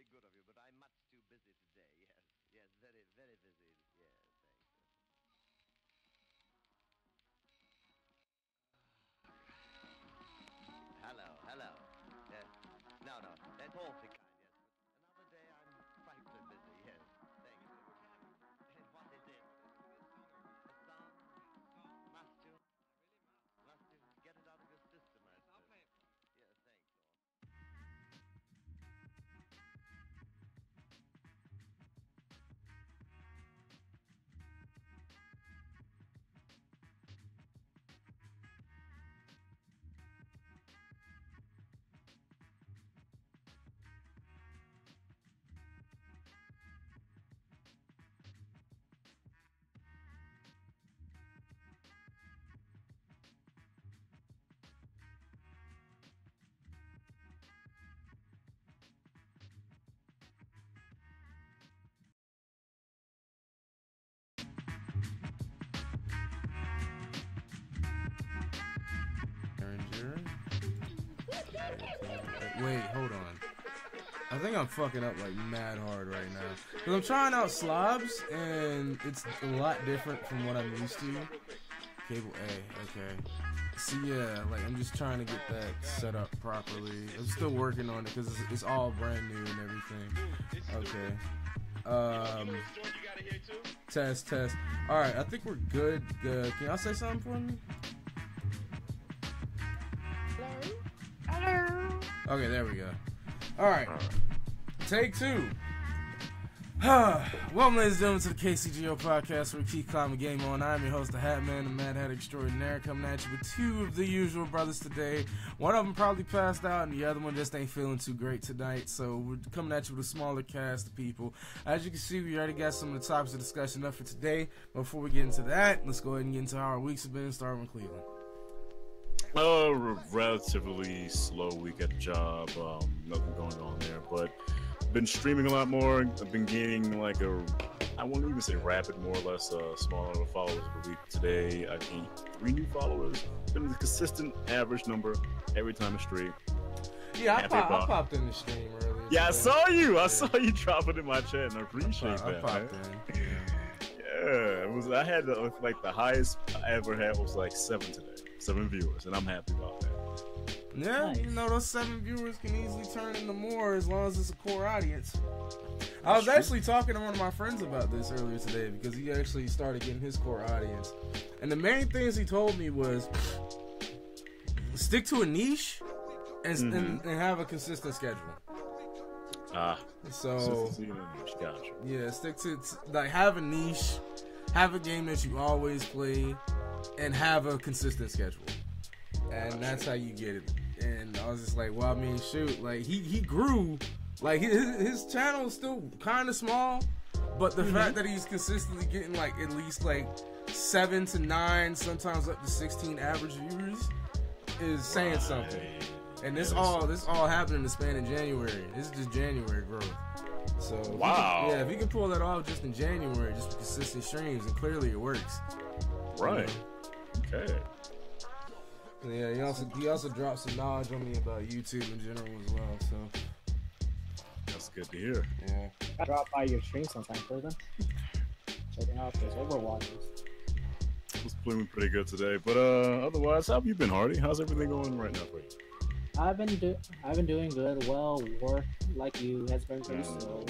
very good of you, but I'm much too busy today. Yes, yes, very, very busy. Yes, thanks. Hello, hello. Yes. No, no, that's awfully kind, yes. But another day I'm frightfully busy, yes. Thank you. And what is it? A song? Must you? Must you get it out of your system, I suppose. I'll play it. Yes, thanks. Wait, hold on. I think I'm fucking up like mad hard right now. Cause I'm trying out slobs and it's a lot different from what I'm used to. Cable A, okay. See, yeah, like I'm just trying to get that set up properly. I'm still working on it because it's all brand new and everything. Okay. Test. All right, I think we're good. Can y'all say something for me? Hello. Okay, there we go. All right. Take two. Welcome, ladies and gentlemen, to the KCGO podcast, where we keep climbing game on. I'm your host, the Hat Man, the Mad Hat Extraordinaire, coming at you with two of the usual brothers today. One of them probably passed out, and the other one just ain't feeling too great tonight. So we're coming at you with a smaller cast of people. As you can see, we already got some of the topics of discussion up for today. But before we get into that, let's go ahead and get into how our weeks have been, starting with Cleveland. Relatively slow week at the job. Nothing going on there, but been streaming a lot more. I've been gaining like I won't even say rapid, more or less small number of followers per week. Today I gained 3 new followers. Been a consistent average number every time I stream. Yeah, I popped in the stream earlier. Yeah, today. I saw you drop it in my chat, and I appreciate that. I popped in. Yeah, I had like the highest I ever had was like 7 today. 7 viewers, and I'm happy about that. Yeah, nice. You know, those 7 viewers can easily turn into more as long as it's a core audience. I was actually talking to one of my friends about this earlier today because he actually started getting his core audience. And the main things he told me was stick to a niche and have a consistent schedule. So gotcha. Yeah, stick to like have a niche, have a game that you always play, and have a consistent schedule. And that's how you get it. And I was just like, well, I mean, shoot, like he grew, like his channel is still kind of small, but the fact that he's consistently getting like at least like 7 to 9, sometimes up to 16 average viewers is saying something. And this all happened in the span of January. This is just January growth. So wow, if you can pull that off just in January, just with consistent streams, and clearly it works. Right. Okay. Yeah, he also dropped some knowledge on me about YouTube in general as well. So that's good to hear. Yeah. I drop by your stream sometime, Cleveland. Checking out those Overwatches. I was playing pretty good today, but otherwise, how have you been, Hardy? How's everything going right now for you? I've been doing good. Well, work like you has been good, so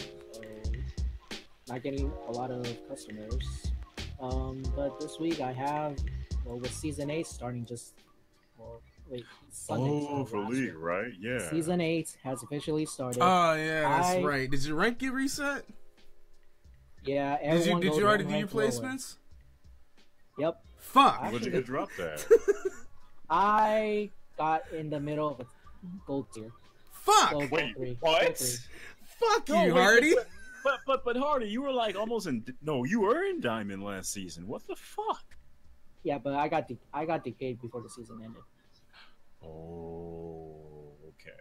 not getting a lot of customers. But this week I have, with Season 8 starting Sunday. For League, right? Yeah. Season 8 has officially started. Oh yeah, that's right. Did your rank get reset? Yeah. Did you already do your placements? Lower. Yep. Fuck. Where'd you get dropped at? I got in the middle of a gold tier. Fuck. So wait, gold what? Fuck you, Hardy. But Hardy, you were like almost you were in Diamond last season. What the fuck? Yeah, but I got decayed before the season ended. Oh, okay.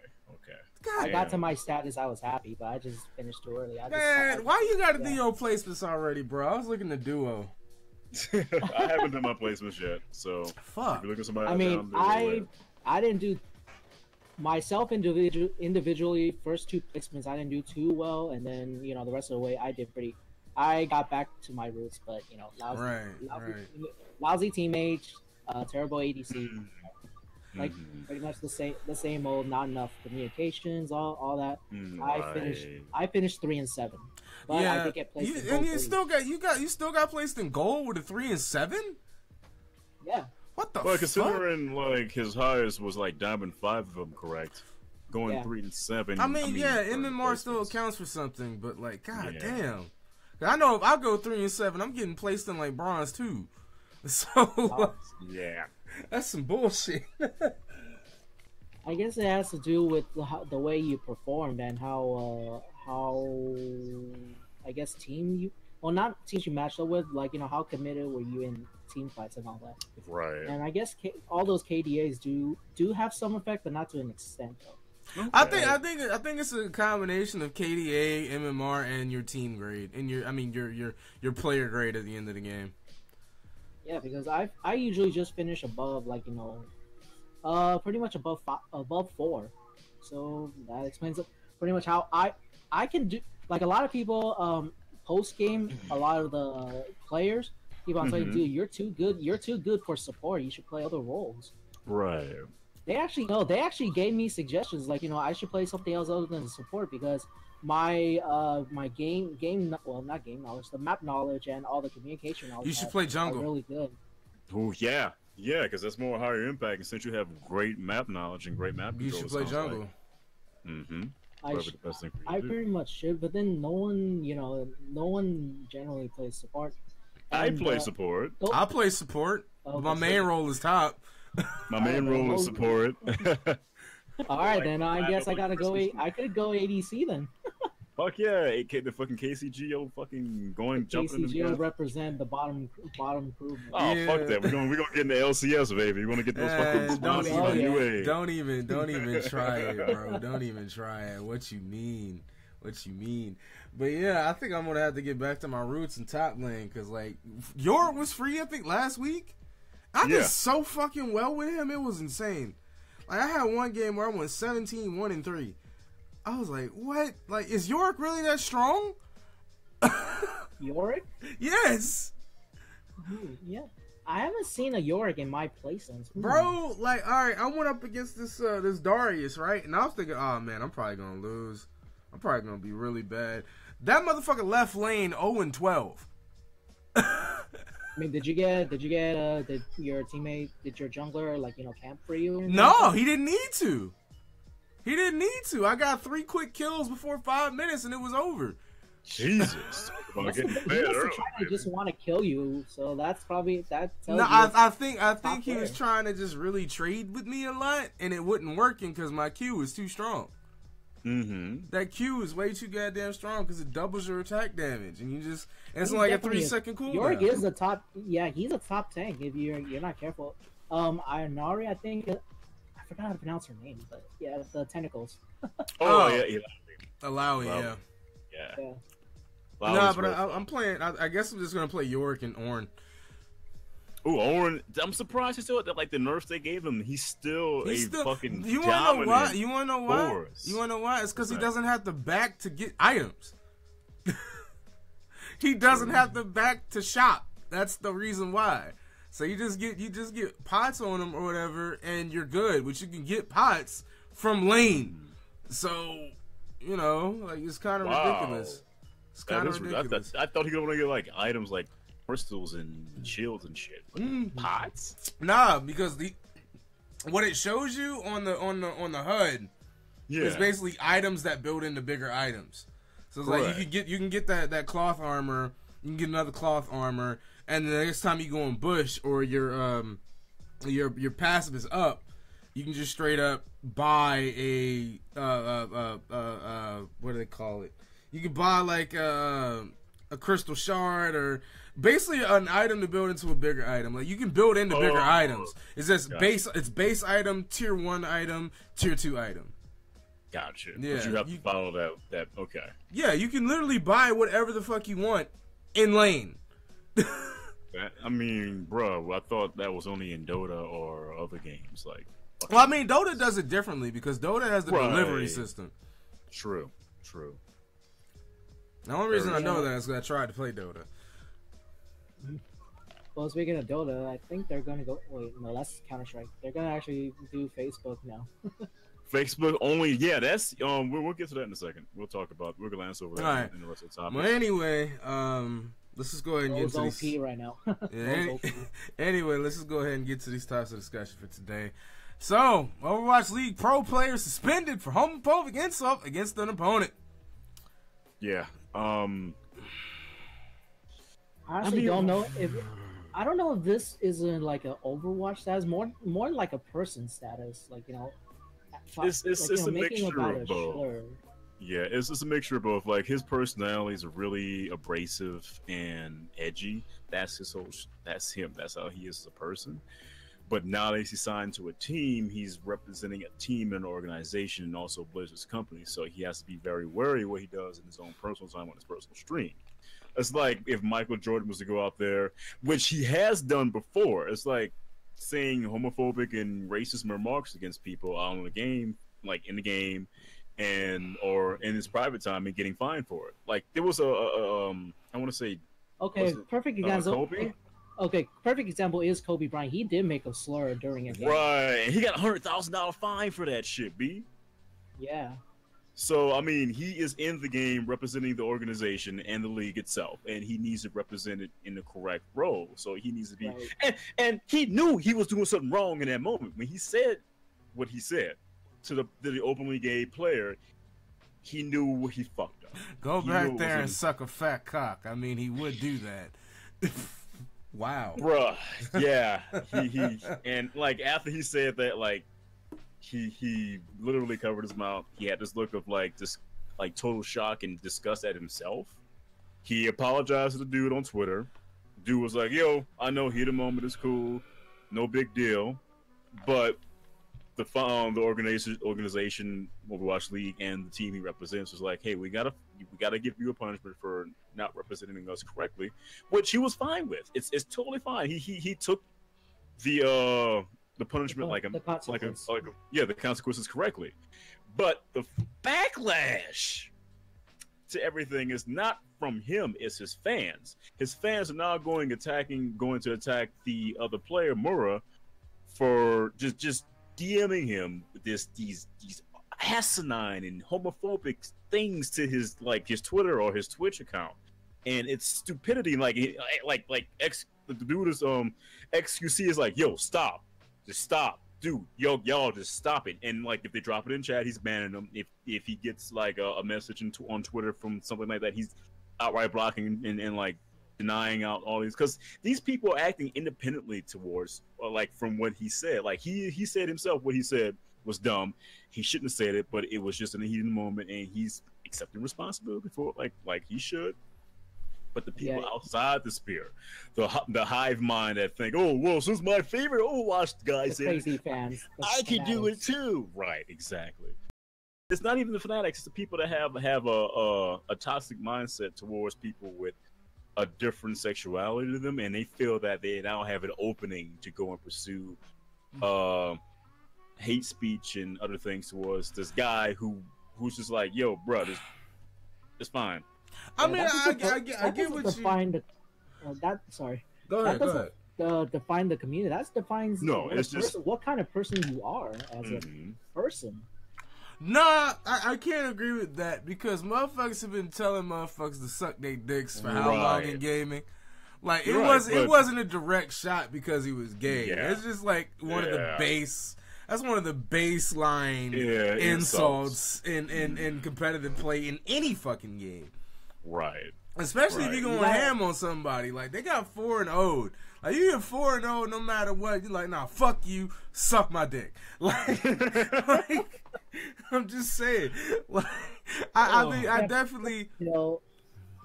I got to my status, I was happy, but I just finished too early. Why you gotta do your placements already, bro? I was looking at duo. I haven't done my placements yet, so fuck. if you're looking at somebody I mean, I didn't do myself individually, first two placements I didn't do too well, and then the rest of the way I did pretty. I got back to my roots, but lousy, Right. lousy teammates, terrible ADC, like Mhm. pretty much the same old. Not enough communications, all that. Right. I finished 3-7, but I Yeah, did get placed. you, in and gold you three. still got placed in gold with a 3-7. Yeah. What the Well, fuck? considering like his highest was like Diamond 5 if I'm correct, going Yeah. 3-7. I mean, yeah, for MMR still placements. accounts for something, but like, god Yeah. damn. I know if I go 3-7, I'm getting placed in like bronze too. So Yeah. that's some bullshit. I guess it has to do with the way you performed and how I guess not teams you matched up with, like how committed were you in team fights and all that. Right. And I guess all those KDAs do have some effect, but not to an extent though. I think it's a combination of KDA, MMR, and your team grade, and your player grade at the end of the game. Yeah, because I usually just finish above pretty much above 4, so that explains pretty much how I can do. Like a lot of people post game, a lot of the players keep on saying, "Dude, you're too good. You're too good for support. You should play other roles." Right. They actually gave me suggestions like I should play something else other than support because my not game knowledge, the map knowledge and all the communication knowledge. You should play jungle. Are really good. Oh yeah, because that's more higher impact. And since you have great map knowledge and great map You control, should play jungle. I pretty much should, but then no one generally plays support. I And, play support. I play support. Oh, My main role is top. My main role is support. All right, then I guess I gotta go. I could go ADC then. Fuck yeah, the fucking KCGO fucking jumping in the KCGO gas. represent the bottom crew. Oh Yeah. fuck that! We're gonna get in the LCS, baby. We want to get those fucking Don't sponsors on UA. don't even try it, bro. Don't even try it. What you mean? But yeah, I think I'm gonna have to get back to my roots in top lane because like York was free, I think last week. I did so fucking well with him, it was insane. Like I had one game where I went 17-1-3. I was like, what? Like, is York really that strong? Yorick? Yes. Yeah. I haven't seen a Yorick in my placements. Bro, like, alright, I went up against this Darius, right? And I was thinking, oh man, I'm probably gonna lose. I'm probably gonna be really bad. That motherfucker left lane 0-12. I mean, did your teammate, did your jungler camp for you? No, he didn't need to. I got 3 quick kills before 5 minutes and it was over. Jesus, He must have tried to just want to kill you, so that tells you. I think he was player. trying to just really trade with me a lot, and it wasn't working because my Q was too strong. That Q is way too goddamn strong because it doubles your attack damage, and it's like a 3-second cooldown. Yorick is the top. Yeah, he's a top tank if you're not careful. Inari, I think. I forgot how to pronounce her name, but yeah, the tentacles. Yeah. Alawi, Wow. yeah. Yeah. Nah, but I'm playing. I guess I'm just gonna play Yorick and Ornn. Ooh, Ornn! I'm surprised he's still like the nerfs they gave him. He's still fucking. You wanna know why? Force. You wanna know why? It's because he doesn't have the back to get items. He doesn't have the back to shop. That's the reason why. So you just get pots on him or whatever, and you're good. Which you can get pots from lane. So like it's kind of ridiculous. It's kind of ridiculous. I thought he could only get like items like crystals and shields and shit. But pots? Nah, because what it shows you on the HUD is basically items that build into bigger items. So it's like you can get that cloth armor, you can get another cloth armor, and the next time you go in bush or your passive is up, you can just straight up buy a what do they call it? You can buy like a crystal shard or basically an item to build into a bigger item. Like you can build into bigger items. It's just base item, tier 1 item, tier 2 item. Gotcha. Yeah, but you have to follow that. Okay. Yeah, you can literally buy whatever the fuck you want in lane. I mean, bro, I thought that was only in Dota or other games. Like, Well, I mean, Dota does it differently because Dota has the delivery system. True. The only reason I know that is because I tried to play Dota. Well, speaking of Dota, I think they're gonna go. Wait, no, that's Counter-Strike. They're gonna actually do Facebook now. Facebook only, yeah. That's we'll get to that in a second. We'll glance over that in the rest of the topic. Well, anyway, let's just go ahead and get to these. OP right now. Anyway, let's just go ahead and get to these topics of discussion for today. So, Overwatch League pro player suspended for homophobic insult against an opponent. Yeah. I honestly don't know if this isn't like an Overwatch status, more like a person status, like, you know. It's a mixture of both. Slur. Yeah, it's just a mixture of both. Like, his personality is really abrasive and edgy. That's him. That's how he is as a person. But now that he's signed to a team, he's representing a team and an organization, and also Blizzard's company. So he has to be very wary of what he does in his own personal time on his personal stream. It's like if Michael Jordan was to go out there, which he has done before. It's like saying homophobic and racist remarks against people out in the game, like in the game, or in his private time, and getting fined for it. Like there was I want to say, perfect example. Okay, perfect example is Kobe Bryant. He did make a slur during a game. Right, he got $100,000 fine for that shit, B. Yeah. So, I mean, he is in the game representing the organization and the league itself, and he needs to represent it in the correct role. So he needs to be... Right. And he knew he was doing something wrong in that moment. When he said what he said to the openly gay player, he knew he fucked up. Go back there and suck a fat cock. I mean, he would do that. Wow. Bruh, yeah. He and, like, after he said that, like, he literally covered his mouth. He had this look of total shock and disgust at himself. He apologized to the dude on Twitter. Dude was like, "Yo, I know heat of the moment is cool, no big deal," but the organization Overwatch League and the team he represents was like, "Hey, we gotta give you a punishment for not representing us correctly," which he was fine with. It's totally fine. He took the punishment the consequences correctly, but the backlash to everything is not from him; it's his fans. His fans are now going to attack the other player, Mura, for just DMing him these asinine and homophobic things to his Twitter or his Twitch account, and it's stupidity. The dude is XQC is like, "Yo, stop. Just stop, dude. Y'all just stop it." And if they drop it in chat, he's banning them. If he gets a message on Twitter from something like that, he's outright blocking and denying out all these, because these people are acting independently towards from what he said. He said himself what he said was dumb. He shouldn't have said it, but it was just in a heated moment, and he's accepting responsibility for it like he should. But the people outside the sphere, the hive mind that think, "Oh, well, since my favorite Overwatch guy said crazy fans, I can do it too." Right, exactly. It's not even the fanatics; it's the people that have a toxic mindset towards people with a different sexuality to them, and they feel that they now have an opening to go and pursue hate speech and other things towards this guy who's just like, "Yo, bro, it's fine." I mean, I get what you... Sorry. Go ahead, that doesn't define the community. That defines what kind of person you are as a person. Nah, I can't agree with that, because motherfuckers have been telling motherfuckers to suck their dicks for how long in gaming. It wasn't a direct shot because he was gay. Yeah. It's just one of the base... That's one of the baseline insults in competitive play in any fucking game. Right. Especially if you're going ham on somebody. They got 4-0'd. You get 4-0 no matter what. You're like, "Nah, fuck you, suck my dick." I'm just saying. I definitely...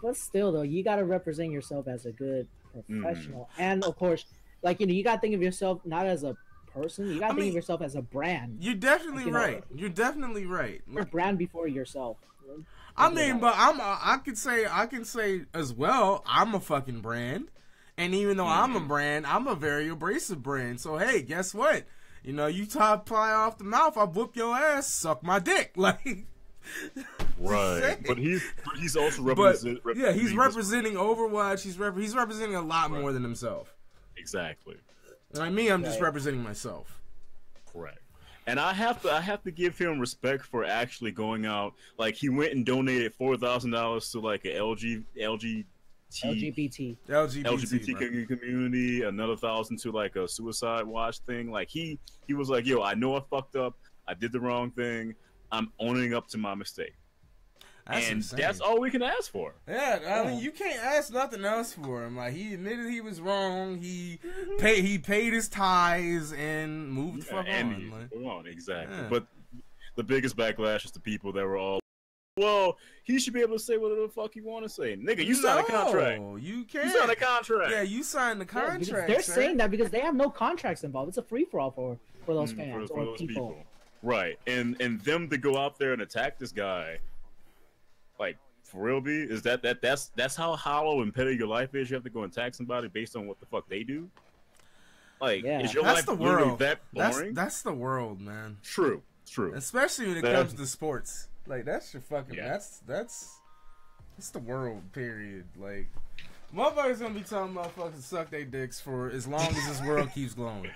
But still, though, you got to represent yourself as a good professional. And, of course, you got to think of yourself not as a person. You got to think of yourself as a brand. You're definitely right. You're definitely right. You're a brand before yourself. But I can say as well, I'm a fucking brand, and even though I'm a brand, I'm a very abrasive brand. So hey, guess what? you know, you top pie off the mouth, I whoop your ass, suck my dick. Like, right. But he's also but representing. yeah, he's representing Overwatch. He's representing a lot more than himself. Exactly. Like me, I'm just representing myself. Correct. And I have to give him respect for actually going out. Like, he went and donated $4,000 to like a LGBT community, another 1,000 to like a suicide watch thing. Like, he was like, yo, I know I fucked up, I did the wrong thing, I'm owning up to my mistake. That's all we can ask for. Yeah, I mean, you can't ask nothing else for him. Like, he admitted he was wrong. He paid his tithes and moved the fuck on. Exactly. Yeah. But the biggest backlash is the people that were all, well, he should be able to say whatever the fuck he want to say. Nigga, you signed a contract. You can't. You signed a contract. Yeah, you signed the contract. They're saying that because they have no contracts involved. It's a free for all for those fans for or those people. Right. And them to go out there and attack this guy, like, for real, B, is that's how hollow and petty your life is? You have to go and attack somebody based on what the fuck they do? Like, is your life literally that boring? That's the world, man. True. Especially when it comes to sports. Like, that's your fucking that's the world, period. Like, motherfuckers gonna be telling motherfuckers suck their dicks for as long as this world keeps glowing.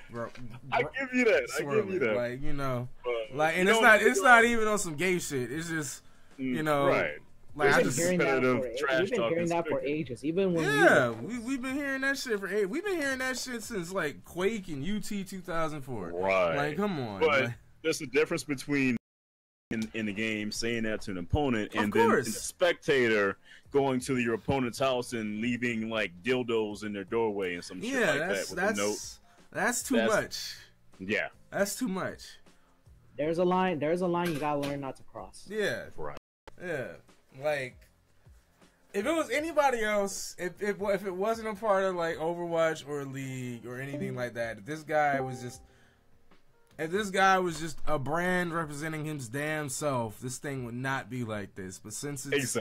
I give you that. Like, you know, like, and it's not even on some gay shit. It's just, you know, right. Like, we've been hearing that for ages. Even when we've been hearing that shit for ages. We've been hearing that shit since like Quake and UT 2004. Right. Like, come on. But like, there's a difference between in the game saying that to an opponent and then a spectator going to your opponent's house and leaving like dildos in their doorway and some shit like that with a note. That's too much. Yeah. That's too much. There's a line you gotta learn not to cross. Yeah. Right. Yeah. Like, if it was anybody else, if it wasn't a part of like Overwatch or League or anything like that, if this guy was just a brand representing his damn self, this thing would not be like this. But since it's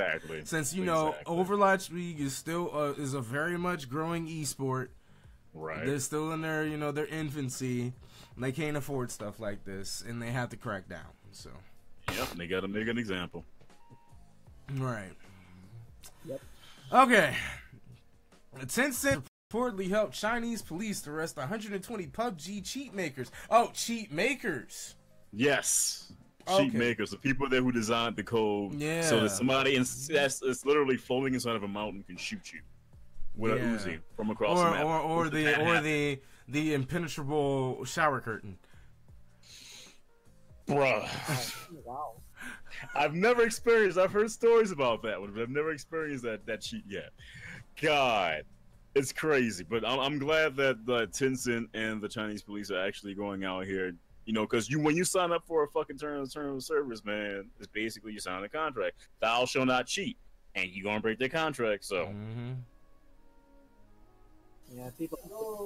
since you know Overwatch League is still is a very much growing esport, right? They're still in their their infancy. And they can't afford stuff like this, and they have to crack down. So, yep, they got to make an example. Right. Yep. Okay. Tencent reportedly helped Chinese police arrest 120 PUBG cheat makers. Oh, cheat makers. Yes. Okay. Cheat makers, the people there who designed the code. Yeah. So that somebody it's literally floating inside of a mountain can shoot you with a Uzi from across the map. Or the impenetrable shower curtain. Bruh. Wow. I've never experienced. I've heard stories about that one, but I've never experienced that cheat yet. God, it's crazy. But I'm glad that the Tencent and the Chinese police are actually going out here. You know, because when you sign up for a fucking term of service, man, it's basically you sign a contract. Thou shall not cheat, and you gonna break their contract. So. Mm-hmm. Yeah, people,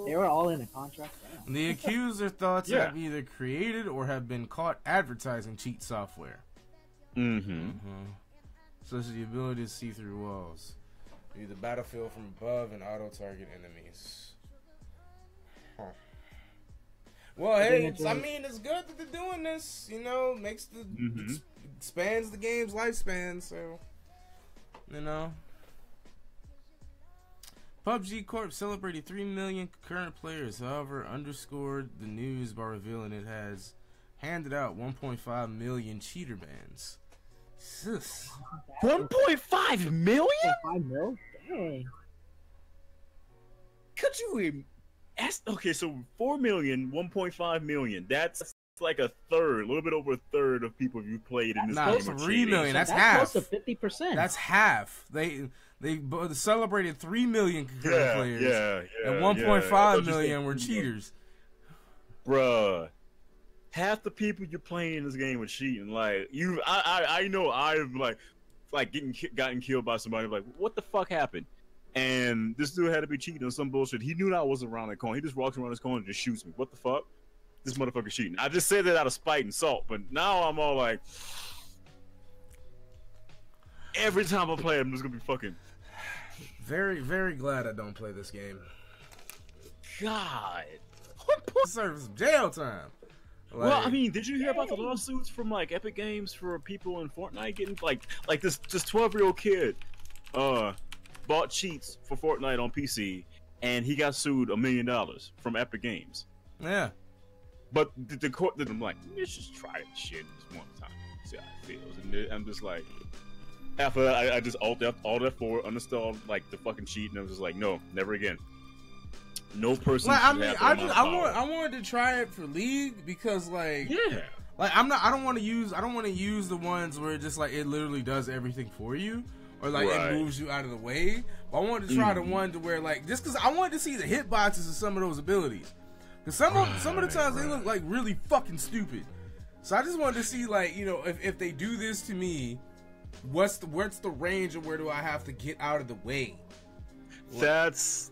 they were all in a contract. Damn. The accused are thought to have either created or have been caught advertising cheat software. Such as the ability to see through walls, view the battlefield from above, and auto-target enemies. Huh. Well, hey, I mean, it's good that they're doing this. You know, makes expands the game's lifespan. So, you know. PUBG Corp celebrated 3 million concurrent players, however, underscored the news by revealing it has handed out 1.5 million cheater bans. 1.5 million? 5 mil? Dang. Could you okay, so 4 million, 1.5 million. That's like a little bit over a third of people you played in this game. 3 million. That's half. Close to 50%. That's half. They celebrated 3 million concurrent players. And 1.5 million were cheaters. Bruh. Half the people you're playing in this game were cheating. Like I know I've gotten killed by somebody. Like, what the fuck happened? And this dude had to be cheating on some bullshit. He knew that I wasn't around that corner. He just walks around this corner and just shoots me. What the fuck? This motherfucker's cheating. I just said that out of spite and salt, but now I'm all like, every time I play, I'm just gonna be fucking. Very, very glad I don't play this game. God. Serve some jail time. Well, I mean, did you hear about the lawsuits from like Epic Games for people in Fortnite getting like this 12-year-old kid bought cheats for Fortnite on PC and he got sued $1 million from Epic Games. Yeah. But the court did. I'm like, let's just try this shit this one time, see how it feels. And I'm just like, after that, I just alt F4, uninstalled like the fucking cheat, and I was just like, no, never again. No person. Like, I mean, I wanted to try it for League because, like, yeah, like I don't want to use the ones where it just like it literally does everything for you, or like it moves you out of the way. But I wanted to try the one to where like just because I wanted to see the hitboxes of some of those abilities, because some of the times they look like really fucking stupid. So I just wanted to see like, you know, if they do this to me, what's the range, and where do I have to get out of the way? That's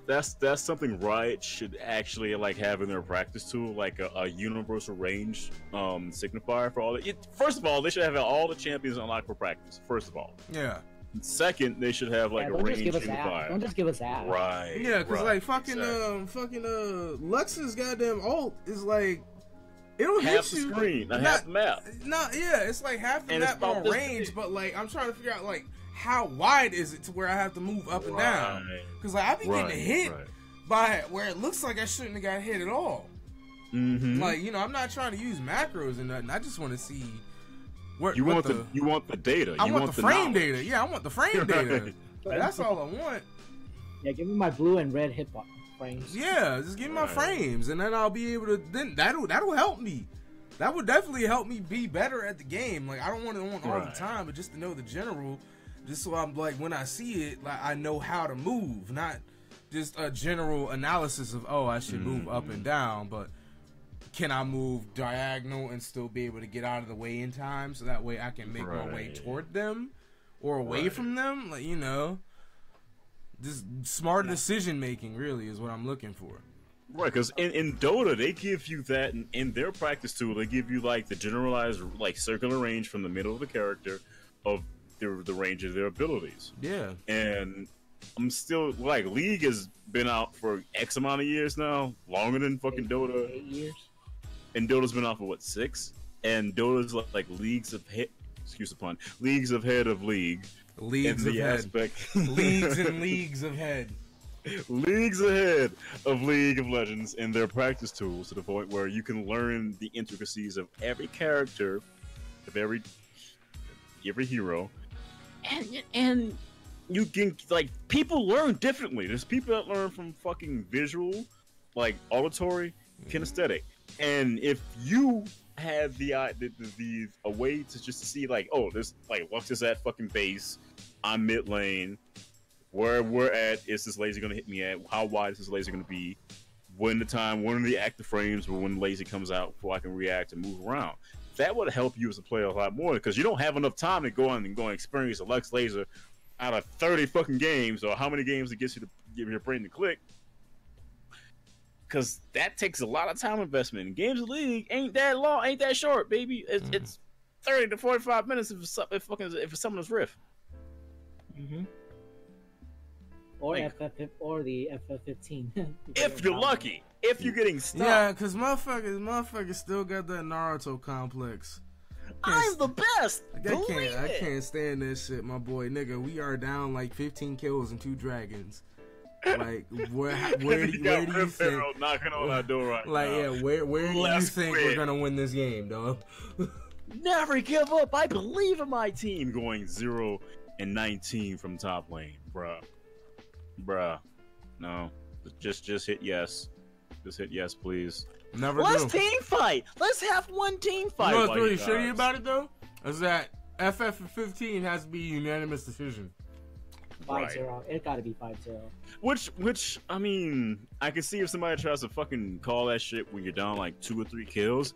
something Riot should actually like have in their practice tool, like a universal range signifier for all that. First of all, they should have all the champions unlocked for practice. First of all, yeah. Second, they should have like a range signifier. Don't just give us that. Right. Yeah, because like fucking Lux's goddamn ult is like it'll half hit the you. screen, half the map. Yeah, it's like half the map on range, but like I'm trying to figure out like how wide is it to where I have to move up and down? Because like I be getting hit by where it looks like I shouldn't have got hit at all. Mm-hmm. Like, you know, I'm not trying to use macros and nothing. I just want to see what you want the data. I want the frame data. Yeah, I want the frame data. Like, that's all I want. Yeah, give me my blue and red hit frames. Yeah, just give me my frames, and then I'll be able to. Then that'll help me. That would definitely help me be better at the game. Like I don't want it on all the time, but just to know the general. Just so I'm like, when I see it, like I know how to move, not just a general analysis of, oh, I should move up and down, but can I move diagonal and still be able to get out of the way in time, so that way I can make my way toward them or away from them? Like, you know, just smart decision making really is what I'm looking for. Right, because in Dota, they give you that in their practice tool. They give you like the generalized like circular range from the middle of the character of the range of their abilities. Yeah. And I'm still like, League has been out for X amount of years now, longer than fucking Dota. 8 years. And Dota's been out for what, 6? And Dota's like leagues ahead. Excuse the pun. Leagues ahead of League. Leagues ahead. Leagues and leagues ahead. Leagues ahead of League of Legends in their practice tools, to the point where you can learn the intricacies of every character, of every hero. And you can, like, people learn differently. There's people that learn from fucking visual, like auditory, kinesthetic. And if you had the a way to just see like, oh, this like Lux is at fucking base, I'm mid lane, where we're at, is this laser gonna hit me at? How wide is this laser gonna be? When are the active frames, or when the laser comes out before I can react and move around? That would help you as a player a lot more, because you don't have enough time to go on and experience a Lux laser out of 30 fucking games, or how many games it gets you to give your brain to click. Because that takes a lot of time investment. And Games of League ain't that long, ain't that short, baby. It's 30 to 45 minutes if it's Summoner's Rift. Mm-hmm. Or or the FF15. If you're lucky. If you're getting stuck. Yeah, because motherfuckers still got that Naruto complex. I'm the best. I can't stand this shit, my boy. Nigga, we are down like 15 kills and 2 dragons. Like, where do you think? Knocking on our door right like, now. yeah, where do you think we're gonna win this game, dog? Never give up. I believe in my team. Going 0-19 from top lane, bruh. No, just hit yes. Just hit yes, please. Let's team fight. Let's have one team fight. You know what's really shitty about it though? Is that FF15 has to be a unanimous decision. 5-0. It gotta be 5-0. Which I mean, I can see if somebody tries to fucking call that shit when you're down like 2 or 3 kills.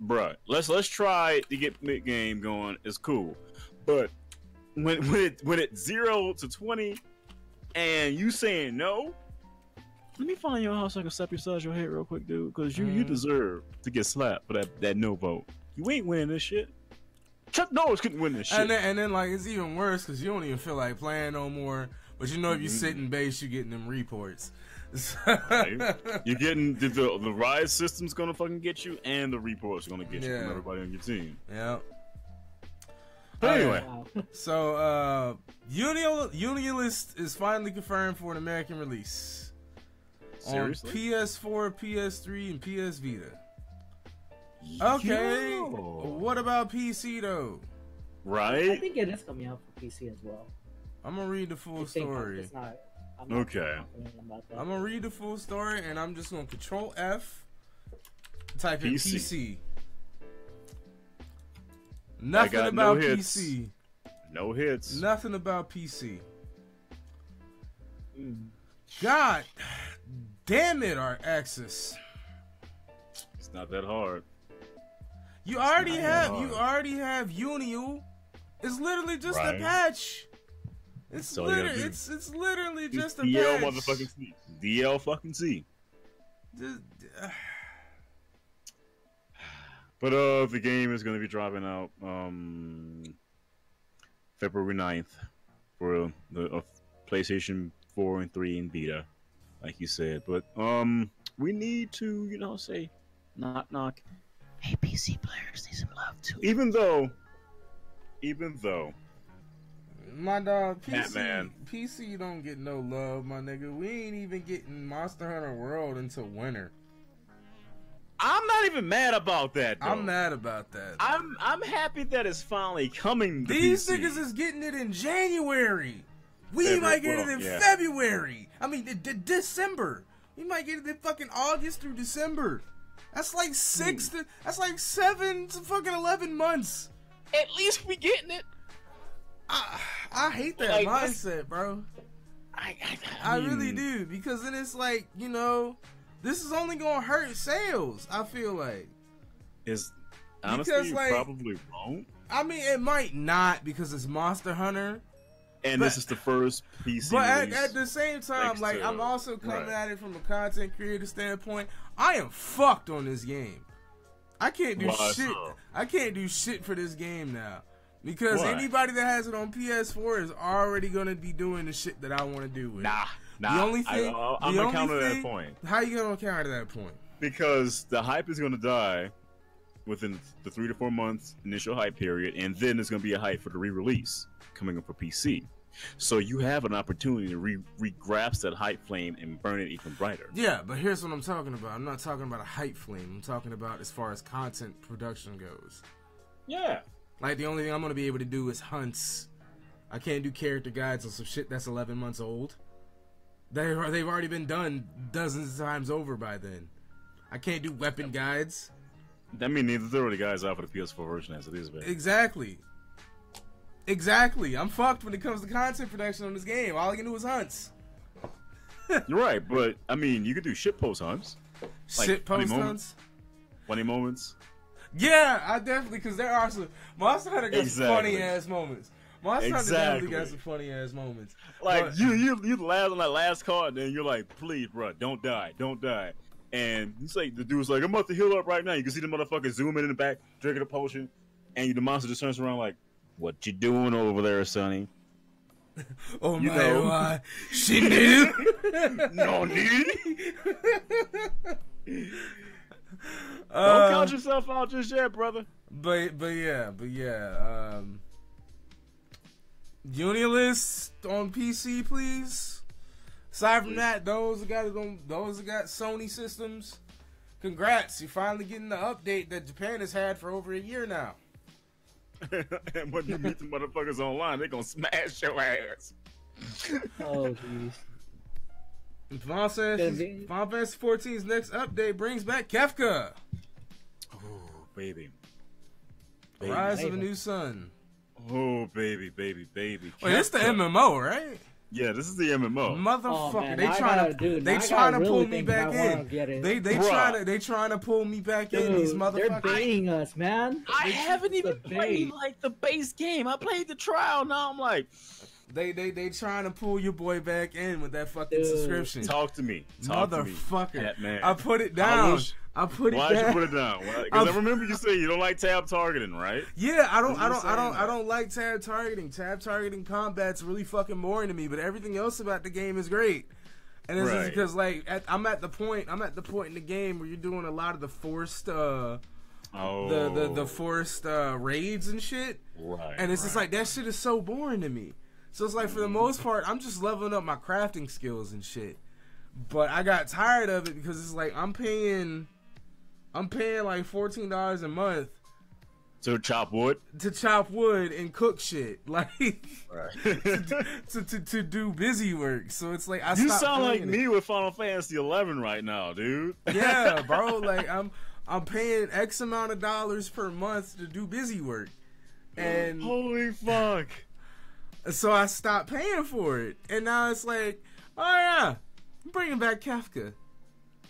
Bruh, let's try to get mid game going. It's cool, but when it's 0-20 and you saying no, let me find your house so I can slap your side your head real quick, dude. Because you deserve to get slapped for that no vote. You ain't winning this shit. Chuck Norris couldn't win this shit. And then like it's even worse because you don't even feel like playing no more. But you know, if you sit in base, you're getting them reports. Right? You're getting the Rise system's gonna fucking get you, and the reports are gonna get you from everybody on your team. Yeah. But anyway, so Unilist is finally confirmed for an American release. Seriously? On PS4, PS3, and PS Vita. Okay. Yo. What about PC though? Right? I think it is coming out for PC as well. I'm gonna read the full story. I'm not Okay. confident about that. I'm gonna read the full story, and I'm just gonna Control F, type in PC. Nothing got about no hits. PC. No hits. Nothing about PC. Mm. God damn it, our Axis. It's not that hard. You already have Unio. It's literally just a patch. It's literally just a DL patch. motherfucking C. DL fucking C. But the game is going to be dropping out February 9th for the PlayStation 4 and 3 and Vita, like you said. But we need to, say knock knock. Hey, PC players need some love too. Even though my dog, Batman. PC don't get no love, my nigga. We ain't even getting Monster Hunter World until winter. I'm not even mad about that, though. I'm mad about that. I'm happy that it's finally coming to These PC. niggas is getting it in January. We might get it in February. I mean, December. We might get it in fucking August through December. That's like that's like 7 to fucking 11 months. At least we getting it. I hate that mindset, bro. I really do, because then it's like, this is only gonna hurt sales. I feel like honestly, you probably won't. I mean, it might not, because it's Monster Hunter, and this is the first PC. But at the same time, I'm also coming at it from a content creator standpoint. I am fucked on this game. I can't do shit. So? I can't do shit for this game now. Because anybody that has it on PS4 is already gonna be doing the shit that I want to do with. Nah. The only thing I'm gonna counter that point. How you gonna counter that point? Because the hype is gonna die within the 3 to 4 months initial hype period, and then there's gonna be a hype for the re-release coming up for PC. So you have an opportunity to re-grasp that hype flame and burn it even brighter. Yeah, but here's what I'm talking about. I'm not talking about a hype flame. I'm talking about as far as content production goes. Yeah. Like, the only thing I'm going to be able to do is hunts. I can't do character guides on some shit that's 11 months old. They've already been done dozens of times over by then. I can't do weapon guides. I mean, they're already guys out for the PS4 version as it is, man. Exactly. I'm fucked when it comes to content production on this game. All I can do is hunts. You're right, but, I mean, you could do shitpost hunts. Shitpost hunts? 20 moments. Yeah, I definitely, because there are some Monster Hunter got some funny ass moments. Monster Hunter definitely got some funny ass moments. Like, you last on that last card, and you're like, please, bro, don't die. And it's like, the dude's like, I'm about to heal up right now. You can see the motherfucker zooming in the back, drinking a potion, and the monster just turns around like, what you doing over there, sonny? Oh my god, she knew. No need. Don't count yourself out just yet, brother. But yeah. Unilist on PC, please. Aside from that, those that got Sony systems, congrats! You're finally getting the update that Japan has had for over a year now. And when you meet the motherfuckers online, they're gonna smash your ass. Oh, jeez. Final Fantasy XIV's next update brings back Kefka. Oh, baby. Rise of a New Sun. Oh, baby. Wait, it's the MMO, right? Yeah, this is the MMO. Motherfucker, they trying to pull me back in. They trying to pull me back in. These motherfuckers. They're baiting us, man. I haven't even played like the base game. I played the trial. Now I'm like, They trying to pull your boy back in with that fucking Dude. subscription. Talk to me. Talk to me. Motherfucker. Man. I put it down. I put it Why'd down. you put it down? Because I remember you saying you don't like tab targeting, right? Yeah, I What you saying? don't like tab targeting. Tab targeting combat's really fucking boring to me, but everything else about the game is great. And it's just because like I'm at the point in the game where you're doing a lot of the forced the forced raids and shit. Right. And it's just like that shit is so boring to me. So it's like for the most part I'm just leveling up my crafting skills and shit. But I got tired of it because it's like I'm paying like $14 a month to chop wood and cook shit, like to do busy work. So it's like you sound like me with Final Fantasy 11 right now, dude. Yeah, bro. Like I'm paying X amount of dollars per month to do busy work, and holy fuck. So I stopped paying for it, and now it's like, oh yeah, I'm bringing back Kefka.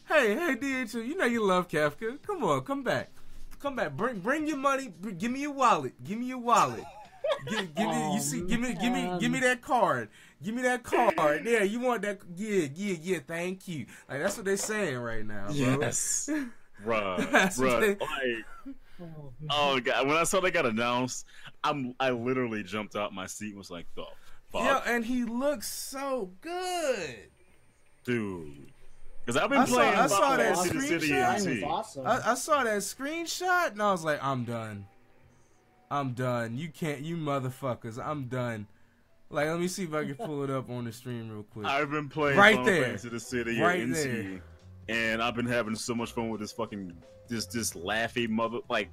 Hey, DH2, you know you love Kefka. Come on, come back. Bring your money. Give me your wallet. Give me that card. Give me that card. Yeah, you want that? Yeah. Thank you. Like that's what they're saying right now, bro. Yes, bruh. Oh god, when I saw they got announced, I literally jumped out my seat and was like, the fuck? Yeah, and he looks so good, dude. Because I've been playing. I saw that screenshot. Awesome. I saw that screenshot and I was like, I'm done. You motherfuckers. I'm done. Like, let me see if I can pull it up on the stream real quick. I've been playing Final Fantasy the City right there. And I've been having so much fun with this fucking this laughy mother like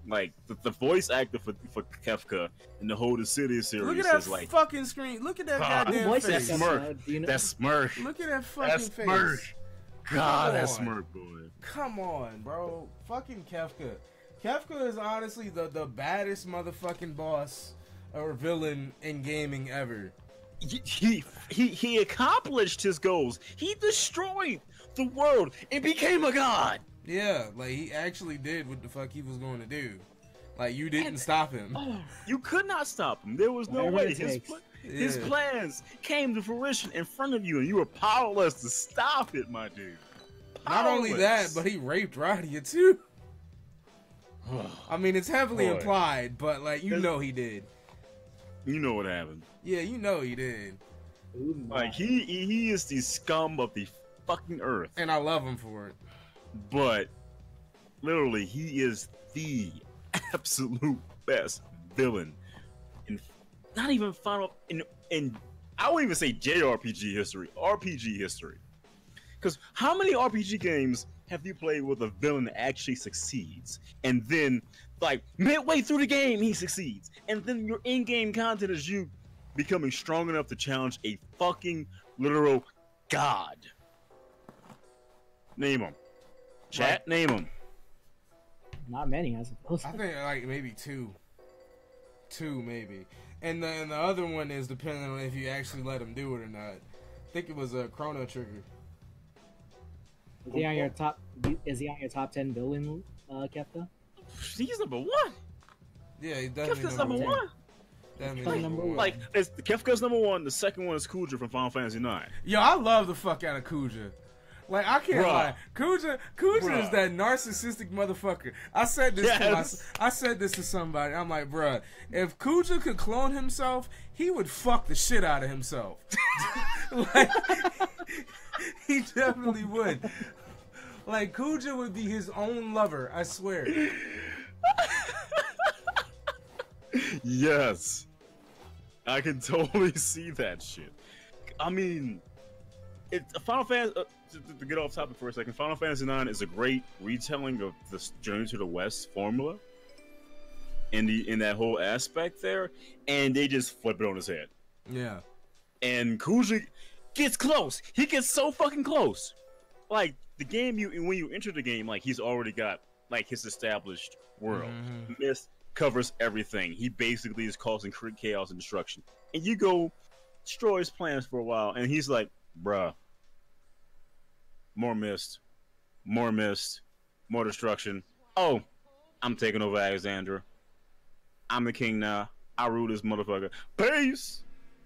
the voice actor for Kefka in the whole The City series. Look at that like, fucking screen. Look at that goddamn face. That smirk. That smirk. Look at that fucking face. Smirk. God, that smirk, boy. Come on, bro. Fucking Kefka. Kefka is honestly the baddest motherfucking boss or villain in gaming ever. He accomplished his goals. He destroyed the world and became a god. Yeah, like he actually did what the fuck he was going to do. Like you didn't stop him. You could not stop him. There was no way. His plans came to fruition in front of you, and you were powerless to stop it, my dude. Not only that, but he raped Radia too. I mean, it's heavily implied, but like you know he did. You know what happened. Yeah, you know he did. Like he is the scum of the fucking earth, and I love him for it. But literally, he is the absolute best villain in not even Final in I won't even say JRPG history, RPG history. Because how many RPG games have you played where the villain actually succeeds, and then like midway through the game he succeeds, and then your in-game content is you becoming strong enough to challenge a fucking literal god? Name them. Chat, name them. Not many, I suppose. I think like maybe two maybe, and the other one is depending on if you actually let him do it or not. I think it was a Chrono Trigger. Is he on your top? Is he on your top 10 villain, Kefka? He's number one. Yeah, he's definitely Kefka's number one. Definitely number one. Like Kefka's number one. The second one is Kuja from Final Fantasy IX. Yo, I love the fuck out of Kuja. Like I can't lie, Kuja is that narcissistic motherfucker. I said this to somebody. I'm like, bruh, if Kuja could clone himself, he would fuck the shit out of himself. Like, he definitely would. Like Kuja would be his own lover. I swear. Yes, I can totally see that shit. I mean, it's Final Fantasy. To get off topic for a second, Final Fantasy IX is a great retelling of the Journey to the West formula, in that whole aspect there, and they just flip it on his head. Yeah. And Kuja gets close. He gets so fucking close. Like the game, when you enter the game, like he's already got like his established world. Mm-hmm. Mist covers everything. He basically is causing chaos and destruction. And you go destroy his plans for a while, and he's like, bruh. More mist, more destruction. Oh, I'm taking over Alexandria. I'm the king now. I rule this motherfucker. Peace.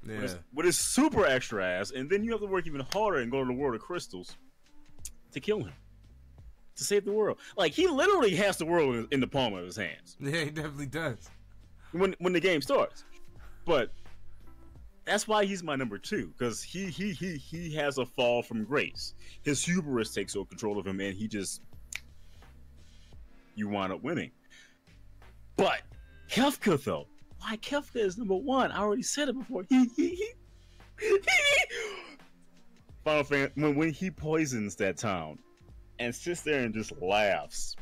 Yeah. With his super extra ass, and then you have to work even harder and go to the World of Crystals to kill him, to save the world. Like, he literally has the world in the palm of his hands. Yeah, he definitely does. When the game starts. But that's why he's my number 2, because he has a fall from grace. His hubris takes over control of him, and you wind up winning. But Kefka, though, why Kefka is number 1? I already said it before. Final Fan, when he poisons that town and sits there and just laughs,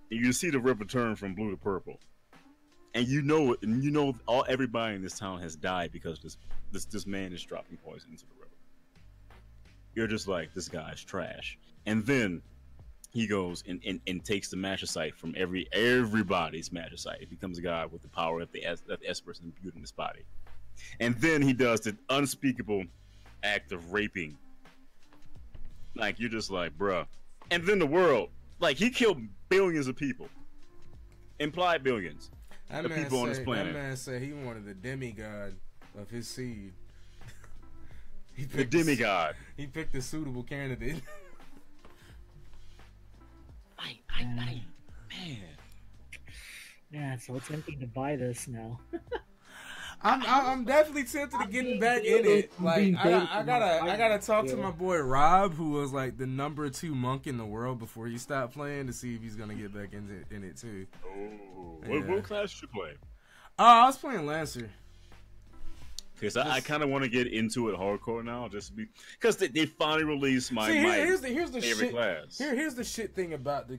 and you see the river turn from blue to purple, and everybody in this town has died because this man is dropping poison into the river. You're just like, this guy's trash. And then he goes and takes the Magicite from everybody's Magicite. He becomes a god with the power of the Esperus imbued in his body. And then he does the unspeakable act of raping. Like, you're just like, bruh. And then the world, like, he killed billions of people. Implied billions of people on this planet. That man said he wanted the demigod of his seed. The demigod. He picked a suitable candidate. Man. Yeah, so it's tempting to buy this now. I'm definitely tempted to get back in it. Like, I gotta talk to my boy Rob, who was like the number 2 monk in the world before he stopped playing, to see if he's gonna get back in it too. Oh, what class did you play? I was playing Lancer. Because I kind of want to get into it hardcore now, just because they finally released my favorite class. Here's the shit thing about the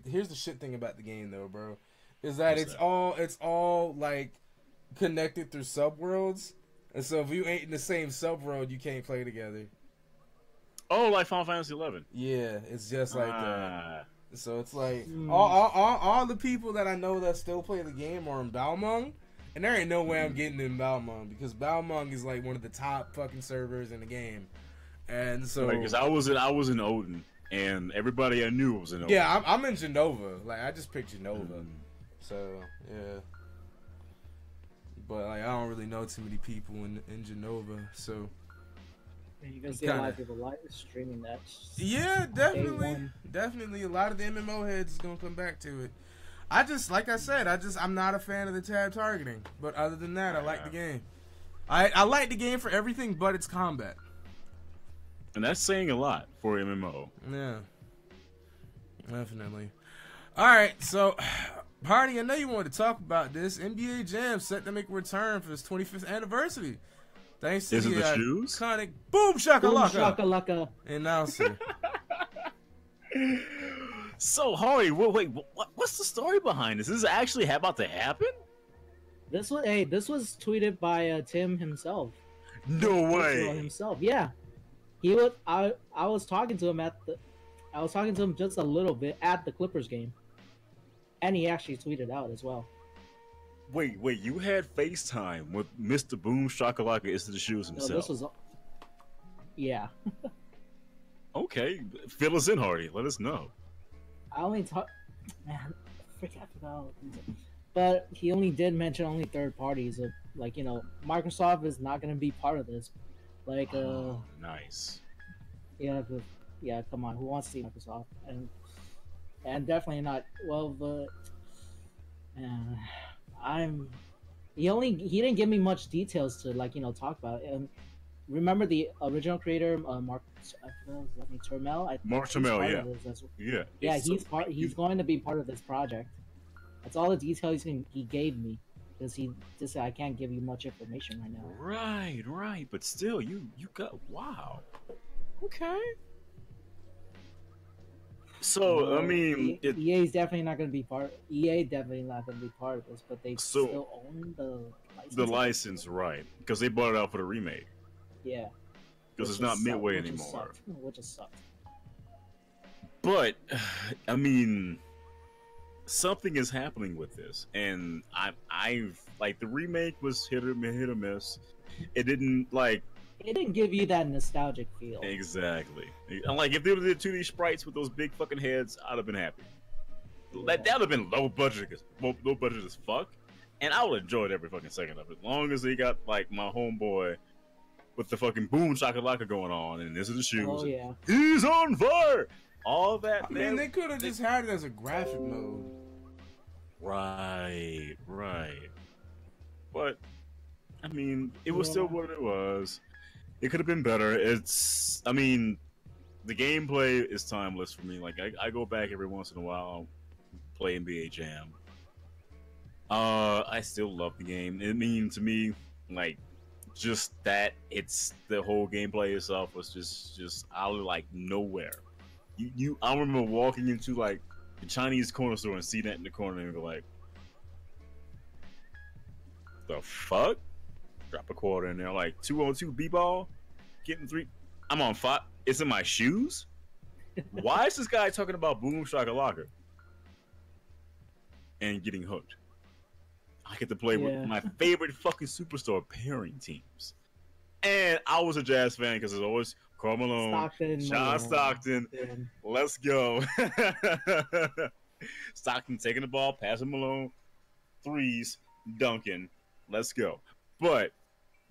game though, bro, is that it's all like connected through subworlds, and so if you ain't in the same subworld, you can't play together. Oh, like Final Fantasy 11. Yeah, it's just like that. So it's like all the people that I know that still play the game are in Balmung. And there ain't no way I'm getting in Balmung, because Balmung is like one of the top fucking servers in the game. And so, because I was in Odin, and everybody I knew was in Odin. Yeah, I'm in Genova. Like, I just picked Genova. So yeah, but like, I don't really know too many people in Genova. So you can see a lot of people live streaming that. Yeah, definitely. A lot of the MMO heads is gonna come back to it. Like I said, I'm not a fan of the tab targeting. But other than that, I like the game. I like the game for everything but its combat. And that's saying a lot for MMO. Yeah. Definitely. Alright, so, Party, I know you wanted to talk about this. NBA Jam set to make a return for its 25th anniversary. Thanks to the shoes? iconic Boom Shakalaka. Boom Shakalaka. Announcer. So, Hari, wait, what's the story behind this? Is this actually about to happen? This was tweeted by Tim himself. No way. Himself, yeah. He was. I was talking to him just a little bit at the Clippers game, and he actually tweeted out as well. Wait, you had FaceTime with Mr. Boom Shakalaka is the shoes himself. No, this was. Yeah. Okay, fill us in, Hardy. Let us know. I only talk, man, I forgot about. But he only did mention only third parties. Like, Microsoft is not going to be part of this. Like, nice. Yeah, come on, who wants to see Microsoft? And definitely not. Well, but he didn't give me much details to talk about. And remember the original creator, Mark Turmel? Mark Turmel, yeah. Yeah, he's going to be part of this project. That's all the details he gave me, because he just said I can't give you much information right now. Right. But still, you got okay. So I mean, EA is definitely not going to be part. EA definitely not going to be part of this, but they still own the license. The license, right? Because they bought it out for the remake. Yeah. Because it's not Midway anymore. Which is sucked. But I mean, something is happening with this, and I've like, the remake was hit or miss. It didn't give you that nostalgic feel. Exactly. And like, if they would have did 2D sprites with those big fucking heads, I'd have been happy. Yeah. That would have been low budget as fuck, and I would have enjoyed every fucking second of it. As long as they got like my homeboy with the fucking boom shakalaka going on, and this is the shoes. Oh yeah. He's on fire. All that. I mean, they could have just had it as a graphic mode. Right. But I mean, it was still what it was. It could have been better. I mean, the gameplay is timeless for me. Like I go back every once in a while, play NBA Jam. I still love the game. I mean, to me, like, just that it's the whole gameplay itself was just out of like nowhere. I remember walking into like the Chinese corner store and seeing that in the corner and be like, the fuck? Drop a quarter in there, like 2-on-2 b-ball, getting 3. I'm on 5. It's in my shoes. Why is this guy talking about boom shakalaka and getting hooked? I get to play with my favorite fucking superstar pairing teams, and I was a Jazz fan because it's always Karl Malone, John Stockton. Let's go. Stockton taking the ball, passing Malone, threes, dunking. Let's go. But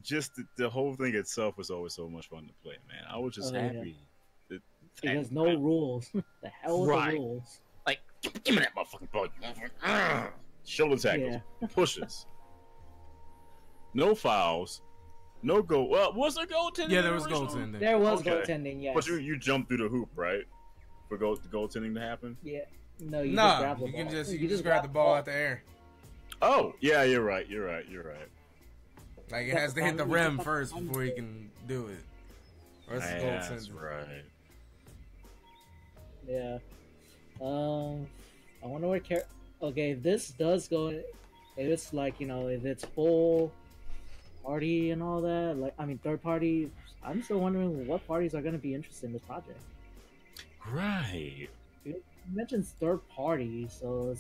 just the whole thing itself was always so much fun to play, man. I was just happy. Yeah. There's no rules. The hell are the rules? Like, give me that motherfucking ball. Shoulder tackles, pushes. No fouls. No goal. Well, was there goaltending? Yeah, there was goaltending. There was goaltending, yes. But you jumped through the hoop, right? For goaltending to happen? Yeah. No, you just grab the ball. You just grab the ball out the air. Oh, yeah, you're right. Like, it has to hit the rim first before you can do it. Or it's goaltending. That's right. Yeah. I wonder what okay, if this does go, if it's like, you know, if it's full party and all that, like, I mean, third party, I'm still wondering what parties are going to be interested in this project. Right. You mentioned third party, so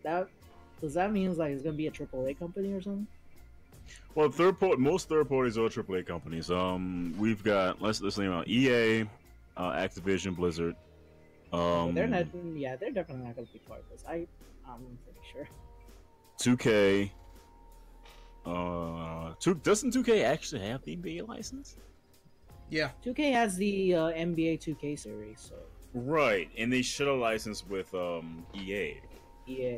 does that mean like it's going to be a AAA company or something? Well, most third parties are AAA companies. We've got let's name out EA, Activision, Blizzard. They're not. Yeah, they're definitely not going to be part of this. I'm pretty sure. 2K. Doesn't 2K actually have the NBA license? Yeah. 2K has the NBA 2K series, so. Right, and they share a license with EA. EA.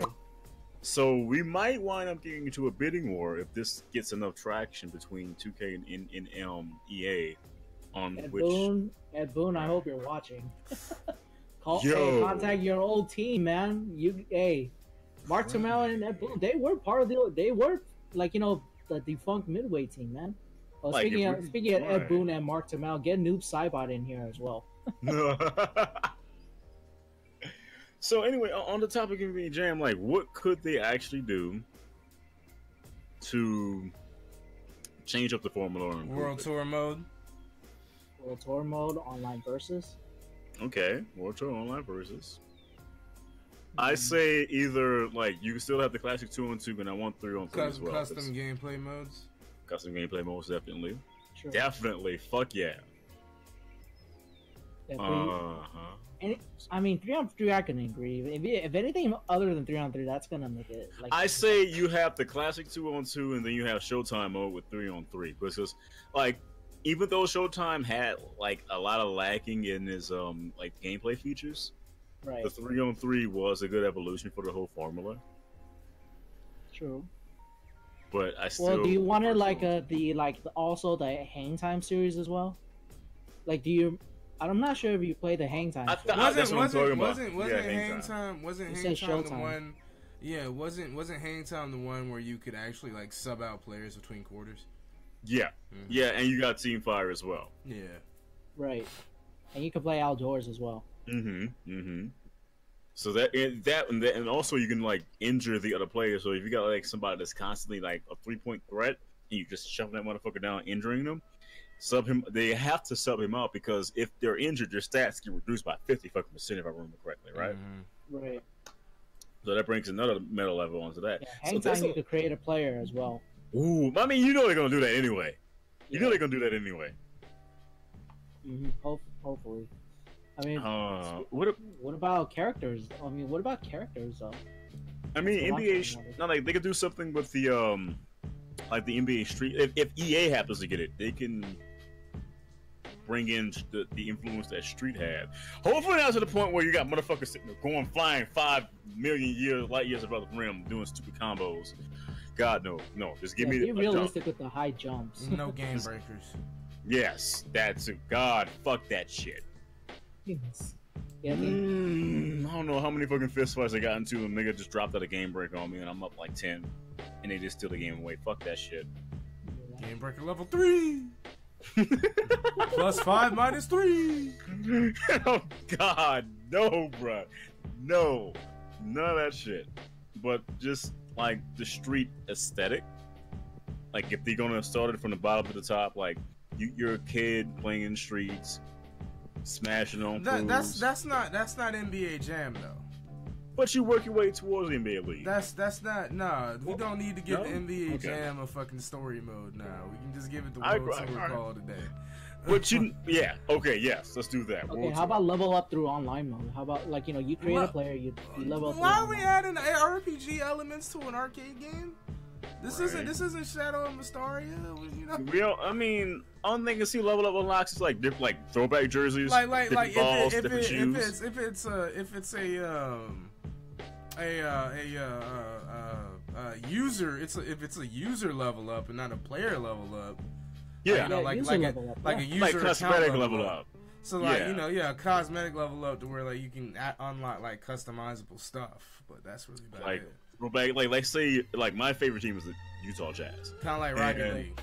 So we might wind up getting into a bidding war if this gets enough traction between 2K and EA on Ed Boon, I hope you're watching. Contact your old team, man. Mark Turmel and Ed Boon, they were like, you know, the defunct midway team, man. Well, like speaking of Ed Boon and Mark Turmel, get Noob Saibot in here as well. So anyway, on the topic of NBA Jam, like, what could they actually do to change up the formula? World Tour mode. World Tour mode, online versus. Okay, World Tour online versus. I say either, like, you can still have the classic 2-on-2, and I want 3-on-3 as well. Custom gameplay modes. Custom gameplay modes, definitely. Sure. Definitely, fuck yeah. And I mean, 3-on-3, I can agree. If anything other than 3-on-3, that's gonna make it. Like, I say you have the classic 2-on-2, and then you have Showtime mode with 3-on-3, because, like, even though Showtime had like a lot of lacking in his like gameplay features, right, the 3-on-3 was a good evolution for the whole formula. True. But I still. Well, do you want it like also the Hang Time series as well? Like, do you? I'm not sure if you play the Hang Time. Wasn't Hang Time the one? Yeah, wasn't Hang Time the one where you could actually like sub out players between quarters? Yeah, yeah, and you got Team Fire as well. Yeah, right, and you can play outdoors as well. So and also you can like injure the other player. So if you got like somebody that's constantly like a 3-point threat, and you just shove that motherfucker down, injuring them. They have to sub him out because if they're injured, their stats get reduced by 50% if I remember correctly, right? Right. So that brings another meta level onto that. Yeah, Hang Time, you could create a player as well. Ooh, I mean, you know they're gonna do that anyway. You know they're gonna do that anyway. Hopefully. I mean, what about characters? I mean, what about characters though? I mean, NBA. Not like they could do something with the like the NBA Street. If EA happens to get it, they can bring in the influence that Street had. Hopefully, not to the point where you got motherfuckers sitting there going flying 5 million light years above the rim, doing stupid combos. God, no. Just give me be the realistic with the high jumps. No game breakers. Yes, that's a God. Fuck that shit. Yes. Yeah, I don't know how many fucking fist fights I got into, and nigga just dropped out a game break on me, and I'm up like 10, and they just steal the game away. Fuck that shit. Game breaker level 3. +5 -3. Oh God, no, bruh. No, none of that shit. But just like the street aesthetic. Like if they're gonna start it from the bottom to the top, like you're a kid playing in the streets, smashing on fools. That's not NBA Jam though. But you work your way towards the NBA League. That's not. Nah, we don't need to give No? the NBA Okay. Jam a fucking story mode now. We can just give it the I World agree. Tour call today. But yeah, okay, yes, let's do that. Okay, World how Tour. about level up through online mode? How about like you create a What? player, you level up. Why through are we online. adding RPG elements to an arcade game? This Right. isn't Shadow of Mysteria. You know, Real, I mean, only thing I can see level up unlocks is like like throwback jerseys, like different balls, if different shoes. it's a user, if it's a user level up and not a player level up. Yeah, like user level up, like a yeah. user like account cosmetic level up. So like Yeah. a cosmetic level up to where like you can unlock like customizable stuff, but that's really about Like it. throwback, like say, like my favorite team is the Utah Jazz. Kind of like Rocket and- League.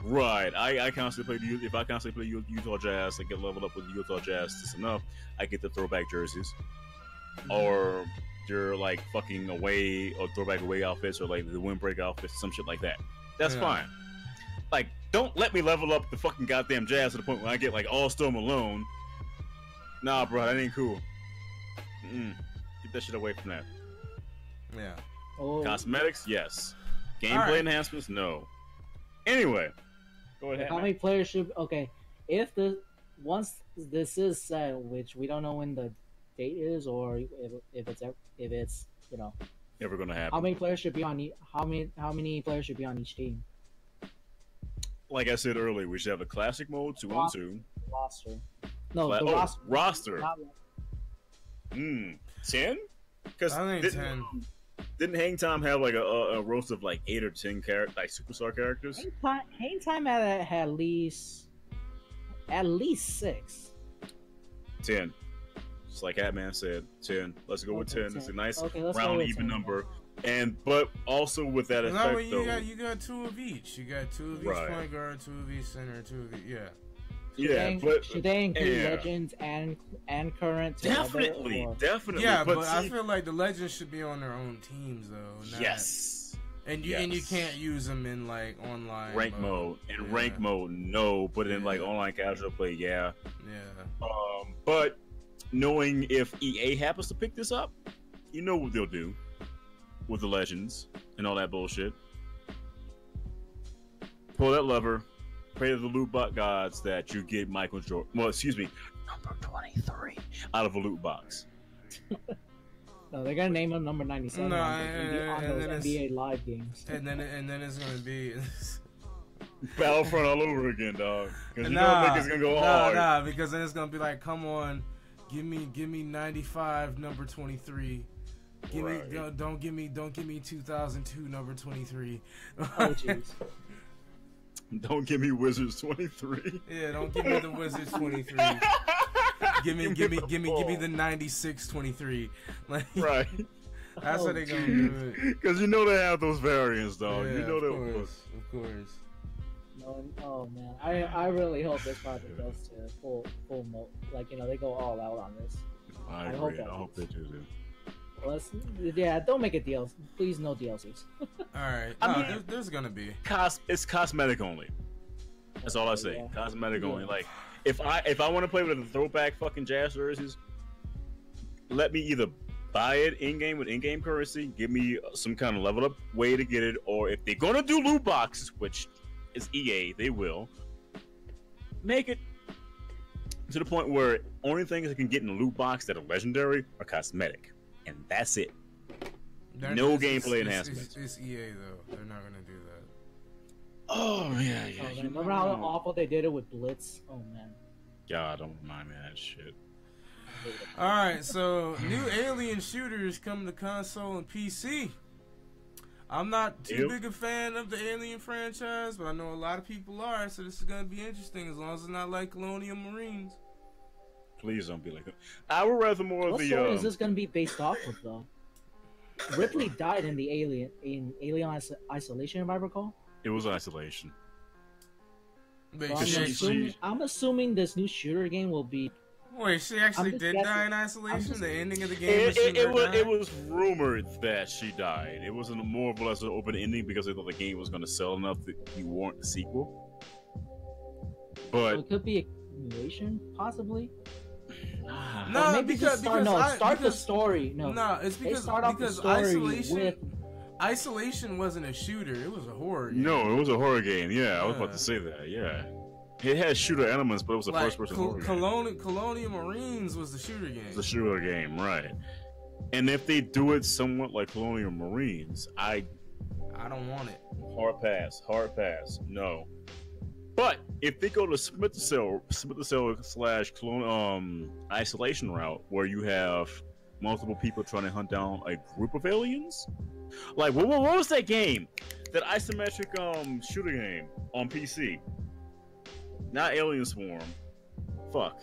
Right, I constantly play if I constantly play Utah Jazz, I get leveled up with Utah Jazz just enough. I get the throwback jerseys, or your like fucking away or throwback away outfits, or like the windbreak outfits, some shit like that. That's Yeah. fine. Like, don't let me level up the fucking goddamn Jazz to the point where I get like all Still Malone. Nah, bro, that ain't cool. Get that shit away from that. Yeah. Oh, Cosmetics, yes. Gameplay Alright. enhancements, no. Anyway, go ahead. how man. many players should? Okay, once this is set, which we don't know when the date is, or if it's Never gonna happen. how many players should be on how many players should be on each team Like I said earlier, we should have a classic mode 2-on-2. roster? No, Cla- the oh, roster. roster. Not, 10? Because I think 10. didn't Hang Time have like a roast of like 8 or 10 like superstar characters? Hang time had at least 6. 10. Just like Hatman said, 10. Let's go with Okay, 10. It's a 10. nice Okay, let's go round with even 10. number. But also with that No, effect but though. you got 2 of each. You got 2 of each Right. point guard, 2 of each center, 2 of each. Yeah. Yeah, but should they include yeah. legends and current together, definitely, or- definitely. Yeah, but see, I feel like the legends should be on their own teams though. Not, yes. And you Yes. can't use them in like online Rank mode. In Yeah. rank mode, no. But in like Yeah. online casual play, yeah. Yeah. But knowing if EA happens to pick this up, you know what they'll do with the legends and all that bullshit. Pull that lever, pray to the loot box gods that you get Michael Jordan. Well, excuse me, number 23 out of a loot box. No, they're gonna name him number 97 No, on and those then it's- NBA live games. And then it's gonna be Battlefront all over again, dog. Because you know niggas gonna go hard. Nah, because then it's gonna be like, come on, give me 95 number 23. Give Right. me don't give me 2002 number 23. Oh jeez. Don't give me Wizards 23. Yeah, don't give me the Wizards 23. Give me the 96 23. Like Right. that's how they gonna do it. Because you know they have those variants, dog. Yeah, you know of they course. No, oh man, I really hope this project goes to full mode. Like they go all out on this. I I agree. hope that I hope they do that. Yeah, don't make it DLC. Please, no DLCs. All right. I No, mean- there's gonna be. It's cosmetic only. That's all I say. Yeah. Cosmetic Yeah. only. Like if I want to play with the throwback fucking Jazz jerseys, let me either buy it in game with in-game currency, give me some kind of level up way to get it, or if they're gonna do loot boxes, which is EA, they will make it to the point where only things that can get in the loot box that are legendary are cosmetic, and that's it. No gameplay enhancements. It's EA though. They're not gonna do that. Oh yeah, Oh, man, remember how awful they did it with Blitz? Oh man. God, don't mind me that shit. All right, so new Alien shooters come to console and PC. I'm not too big a fan of the Alien franchise, but I know a lot of people are, so this is gonna be interesting as long as it's not like Colonial Marines. Please don't be like that. I would rather more What of the. story is this going to be based off of, though? Ripley died in Alien Isolation, if I recall. It was Isolation. But So I'm assuming this new shooter game will be. wait, she actually just did guessing. die in Isolation? The ending of the game? was she It died? was rumored that she died. It wasn't more or less an open ending because they thought the game was going to sell enough that you warrant the sequel. So But it could be a continuation, possibly. No, Or maybe because start the because- story. No, No, it's they because start off the because story with. Isolation wasn't a shooter; it was a horror game. no, it was a horror game. Yeah, I was about Yeah. to say that. Yeah, it had shooter elements, but it was a Like, first-person horror game. Colonial Marines was the shooter game. It's a shooter game, right? And if they do it somewhat like Colonial Marines, I I don't want it. hard pass, no. But if they go to Splinter Cell / Clone Isolation route, where you have multiple people trying to hunt down a group of aliens, like what was that game? That isometric shooter game on PC? Not Alien Swarm. Fuck.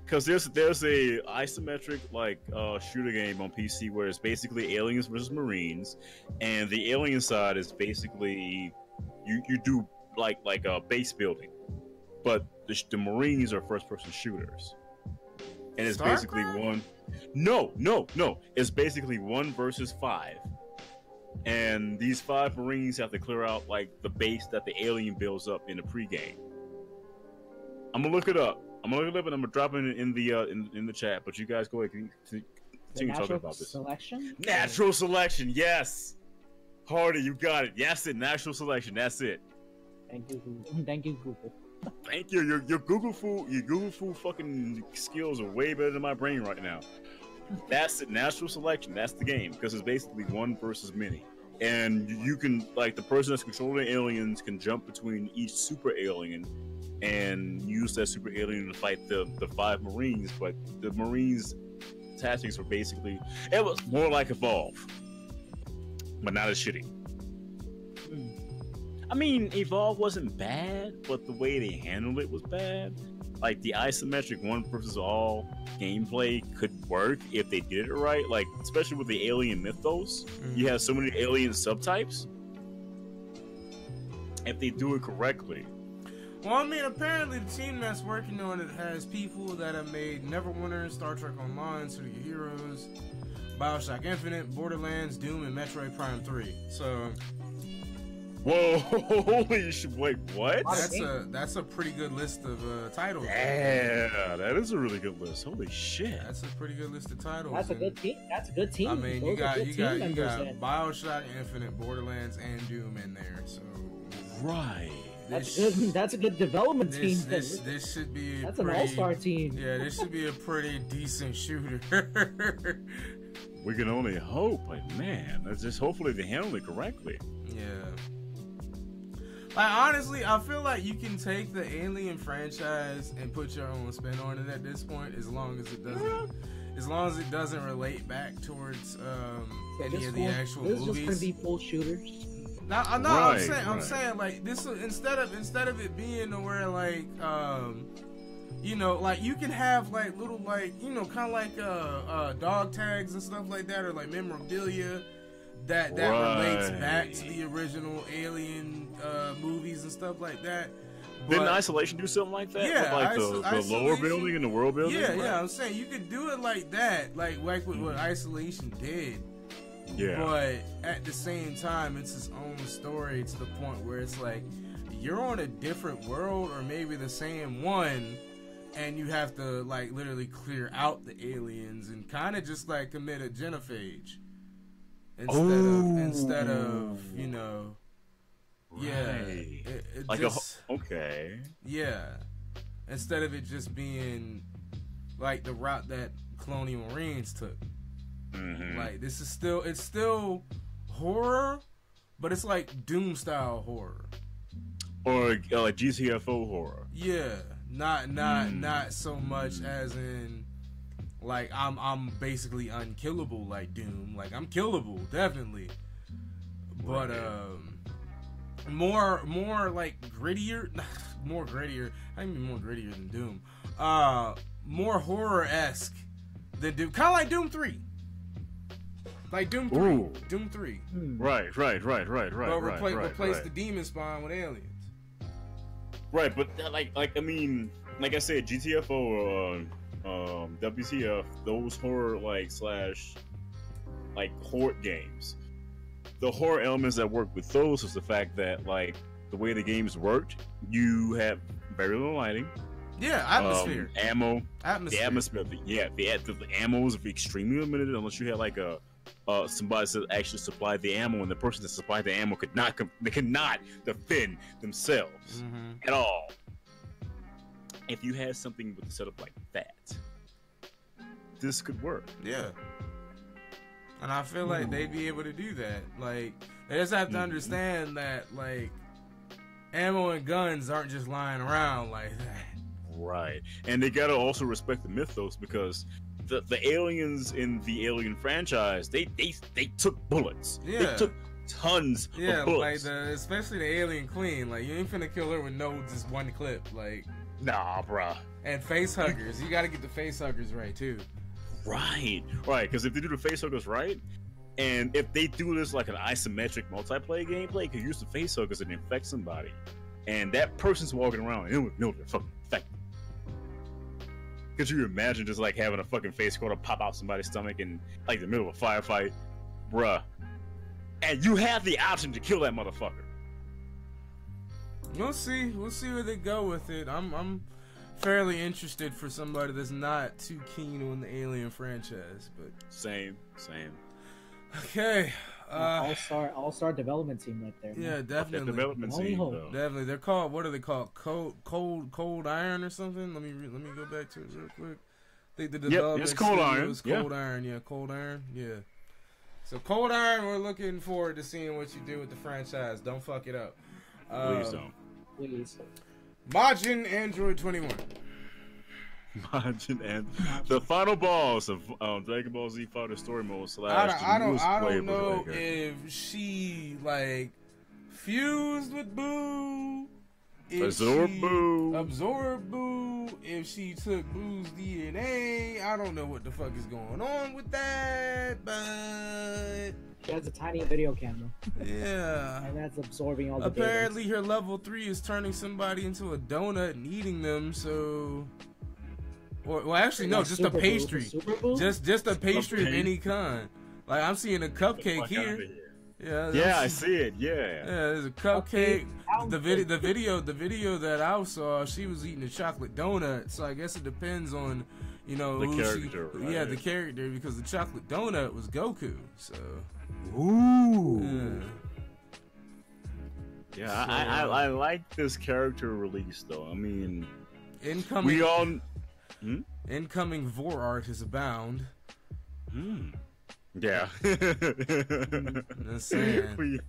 Because there's a isometric shooter game on PC where it's basically aliens versus Marines, and the alien side is basically you do like base building, but the Marines are first person shooters, and it's basically StarCraft? one. No, it's basically 1 versus 5, and these 5 Marines have to clear out like the base that the alien builds up in the pregame. I'm gonna look it up. And I'm gonna drop it in the chat. But you guys go ahead and continue talking about this. Selection? Natural selection, yes. Hardy, you got it. Yes, it. Natural selection. That's it. Thank you, Google. Thank you, Google. Thank you. Your Google Food fucking skills are way better than my brain right now. That's it. Natural selection. That's the game because it's basically 1 versus many, and you can like the person that's controlling the aliens can jump between each super alien and use that super alien to fight the 5 Marines, but the Marines' tactics were basically it was more like Evolve, but not as shitty. I mean, Evolve wasn't bad, but the way they handled it was bad. Like the isometric 1 versus all gameplay could work if they did it right. Like especially with the alien mythos, you have so many alien subtypes. If they do it correctly. Well, I mean, apparently the team that's working on it has people that have made Neverwinter, Star Trek Online, City of Heroes, Bioshock Infinite, Borderlands, Doom, and Metroid Prime 3. So, Whoa! Holy shit! Wait, what? that's a pretty good list of titles. Yeah, that is a really good list. Holy shit! That's a pretty good list of titles. That's a good team. That's a good team. I mean, Those you got are good team members then. Bioshock Infinite, Borderlands, and Doom in there. So, Right. That's good. That's a good development team. This should be. That's pretty, an all-star team. Yeah, this should be a pretty decent shooter. We can only hope. Like, man, that's just hopefully they handle it correctly. Yeah. Like honestly, I feel like you can take the Alien franchise and put your own spin on it at this point, as long as it doesn't relate back towards any of the actual this movies. This is just gonna be full shooters. No, Right, I'm saying like this instead of it being where like you know, like you can have like little like you know kind of like dog tags and stuff like that, or like memorabilia that relates back to the original Alien movies and stuff like that. Didn't Isolation do something like that? Yeah, with, like the lower building and the world building. Yeah, yeah. I'm saying you could do it like that, like with what Isolation did. Yeah. But at the same time, it's its own story to the point where it's like you're on a different world or maybe the same one, and you have to like literally clear out the aliens and kind of just like commit a genophage instead of you know. Yeah. Right. It Like just, okay. Yeah. Instead of it just being like the route that Colonial Marines took. Mm-hmm. Like this is still horror, but it's like Doom style horror. or like GTFO horror. Yeah, not so much as in like I'm basically unkillable like Doom. Like I'm killable, definitely. But more like grittier, more grittier. I mean more grittier than Doom. More horror-esque than Doom. Kind of like Doom 3. Like Doom 3. Ooh. Doom 3. Right. But replace the demon spawn with aliens. Right, but like I mean, like I said, GTFO or WTF, those horror slash horde games. The horror elements that work with those is the fact that like the way the games worked, you have very little lighting. Yeah, atmosphere. Ammo. Atmosphere. The atmosphere. The ammo is extremely limited unless you had like a somebody to actually supply the ammo, and the person that supplied the ammo could not defend themselves at all. If you had something with a setup like that, this could work. Yeah. And I feel like they'd be able to do that. Like, they just have to understand that, like, ammo and guns aren't just lying around like that. Right. And they gotta also respect the mythos, because the aliens in the Alien franchise, they took bullets. Yeah. They took tons of bullets. Like especially the Alien Queen. Like, you ain't finna kill her with just one clip. Like, nah, bruh. And face huggers. You gotta get the face huggers right, too. Right, because if they do the facehuggers right, and if they do this like an isometric multiplayer gameplay, you can use the facehuggers and infect somebody, and that person's walking around and they're fucking infected. Could you imagine just like having a fucking face quarter pop out somebody's stomach in like the middle of a firefight, bruh? And you have the option to kill that motherfucker. We'll see where they go with it. I'm fairly interested for somebody that's not too keen on the Alien franchise, but same. Okay. All-star development team right there. Yeah, definitely. Development team, though. Definitely. They're called, what are they called? Cold Iron or something? Let me go back to it real quick. I think the development it's Cold Iron. Was Cold Iron. Yeah, Cold Iron. Yeah. So Cold Iron, we're looking forward to seeing what you do with the franchise. Don't fuck it up. Please don't. Please. Majin Android 21. Majin and the final boss of Dragon Ball Z Fighter Story Mode / I don't know if she like fused with Boo, absorbed Boo, if she took Boo's DNA. I don't know what the fuck is going on with that, but she has a tiny video camera. Yeah. And that's absorbing all the Apparently data. her level 3 is turning somebody into a donut and eating them, so... Well, actually, no, just a pastry. Just a pastry of any kind. Like, I'm seeing a cupcake here. Yeah, I see it. Yeah, there's a cupcake. The video that I saw, she was eating a chocolate donut. So I guess it depends on, the character. Yeah, the character, because the chocolate donut was Goku. So. Ooh. Yeah, I like this character release though. I mean, incoming vor art is abound. Yeah. Just saying.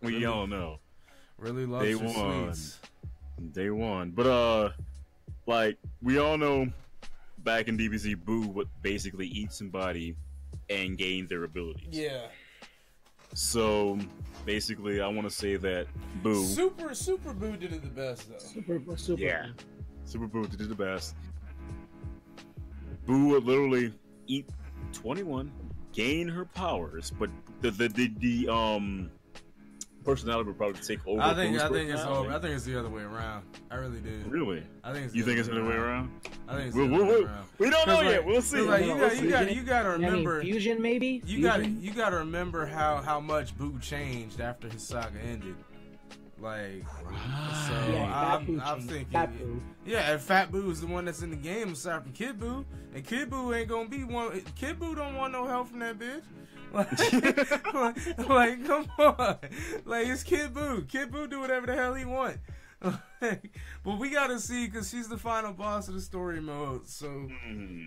We all know. Really love your sweets. Day one. But like we all know, back in DBZ, Boo would basically eat somebody and gain their abilities. Yeah. So basically, I want to say that Boo. Super Boo did it the best though. Super. Yeah. Super Boo did it the best. Boo would literally eat 21, gain her powers, but the personality would probably take over. I think it's over. I think it's the other way around. I really do. Really? I think it's you think it's the other way around? I think it's the other way around. We don't know yet. We'll see. Like, you gotta remember fusion maybe. You gotta remember how much Boo changed after his saga ended. Like, so I'm thinking, Fat Boo. Yeah, and Fat Boo is the one that's in the game aside from Kid Boo, and Kid Boo ain't gonna be one. Kid Boo don't want no help from that bitch. Like, come on, like it's Kid Boo. Kid Boo do whatever the hell he want. But we gotta see, because she's the final boss of the story mode, so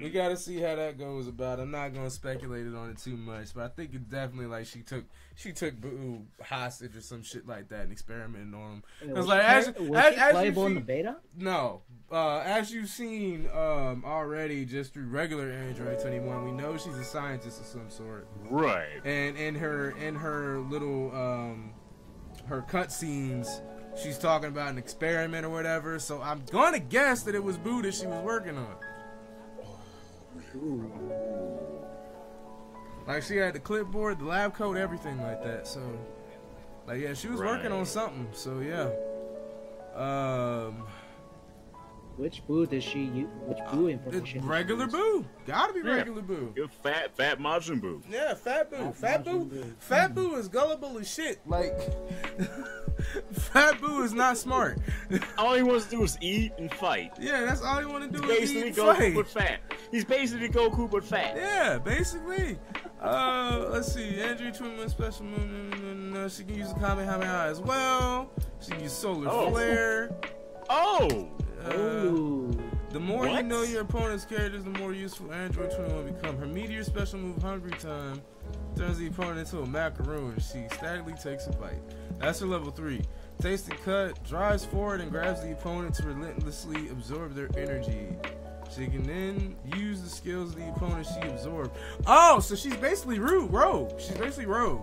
we gotta see how that goes about. I'm not gonna speculate on it too much, but I think it's definitely like she took Boo hostage or some shit like that and experimented on him. Was like she as playable in the beta? No, as you've seen already, just through regular Android 21, we know she's a scientist of some sort, Right. and in her little her cutscenes, she's talking about an experiment or whatever, so I'm gonna guess that it was Boo that she was working on. Ooh. Like, she had the clipboard, the lab coat, everything like that, so... Like, yeah, she was working on something, so yeah. Which Boo does she use? Which Boo information? It's regular Boo. Gotta be regular Boo. You're fat Majin Buu. Yeah, Fat Boo. Fat Boo. Boo. Fat Boo is gullible as shit. Like, Fat Boo is not smart. All he wants to do is eat and fight. Yeah, that's all he want to do He's is eat basically and Goku fight. but fat. He's basically Goku but fat. Yeah, basically. Let's see. Android 21 special move. She can use the Kamehameha as well. She can use Solar Flare. Oh! Ooh. The more you What? know your opponent's characters, the more useful Android 21 become. Her meteor special move, Hungry Time, turns the opponent into a macaroon. She statically takes a bite. That's her level 3. Taste and Cut drives forward and grabs the opponent to relentlessly absorb their energy. She can then use the skills of the opponent she absorbed. Oh, so she's basically Rogue. She's basically Rogue.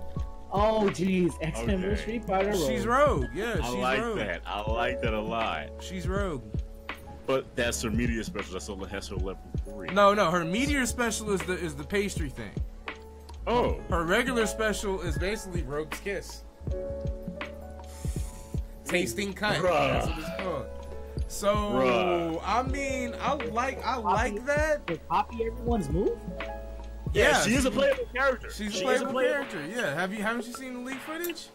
Oh, jeez. X-Men vs. Street Fighter. She's Rogue. Yeah, I she's like Rogue. that. I like that a lot. She's Rogue. But that's her media special. That's her level 3. No, her meteor special is the pastry thing. Oh. Her regular special is basically Rogue's Kiss. Tasting Cut. Bruh. That's what it's called. So Bruh. I mean, I like that. To copy everyone's move? Yeah, she is a playable character. She's She a is playable character. Yeah. Haven't you seen the leak footage?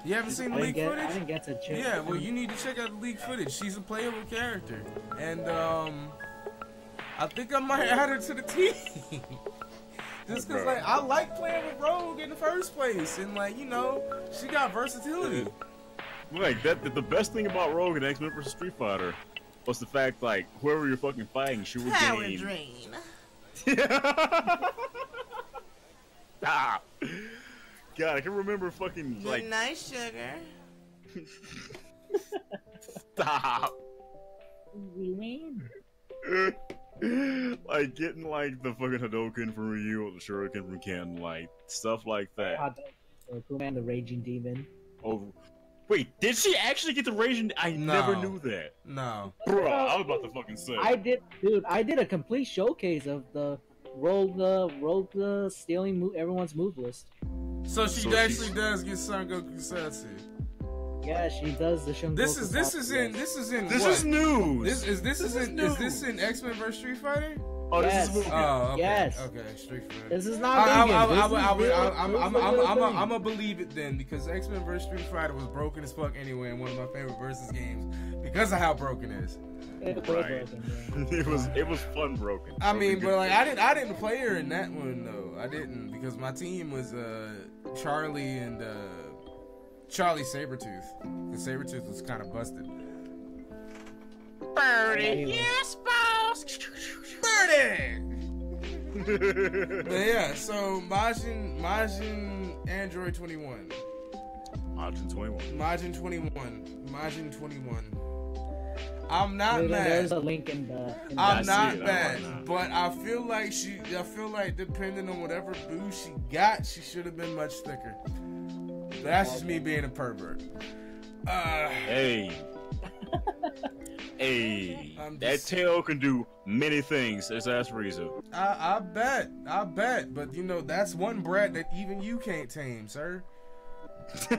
You haven't seen the I leak didn't footage? get to check. Yeah, well, you need to check out the leak footage. She's a playable character, and I think I might add her to the team. Just because, like, I like playing with Rogue in the first place, and, like, you know, she got versatility. Like, the best thing about Rogue and X-Men vs. Street Fighter was the fact, like, whoever you're fucking fighting, she would gain... Drain. Stop! God, I can remember fucking, like... Good night, sugar. Stop! What do you mean? Like, getting, like, the fucking Hadouken from Ryu or the Shuriken from Ken, like, stuff like that. Kuman, the Raging Demon. Oh, wait, did she actually get the Raging? I never knew that. No. Bro, I was about to fucking say. I did a complete showcase of the Rogue stealing everyone's move list. So she actually does get Son Goku Satsu. Yeah, she does the Shungoku. This is in This what? is news. Is this in X-Men vs Street Fighter? Oh, Yes. this is movie. Oh, okay. Yes. Okay, Street Fighter. This is not vegan. I'm gonna believe it then, because X-Men vs Street Fighter was broken as fuck anyway, and one of my favorite versus games because of how broken it is. Right. It was fun broken. I mean, but like I didn't play her in that one though. I didn't, because my team was Charlie and Charlie Sabretooth. The Sabretooth was kind of busted. Birdie. Yes, boss. Birdie. But yeah, so Majin Android 21. Majin 21. Majin 21. I'm not mad. There's a link in the. I'm I see not it, mad, but I feel like depending on whatever boo she got, she should have been much thicker. But that's just me being a pervert. Hey. Hey. I'm That just- tail can do many things. It's ass Frieza. I bet, but you know that's one brat that even you can't tame, sir. So,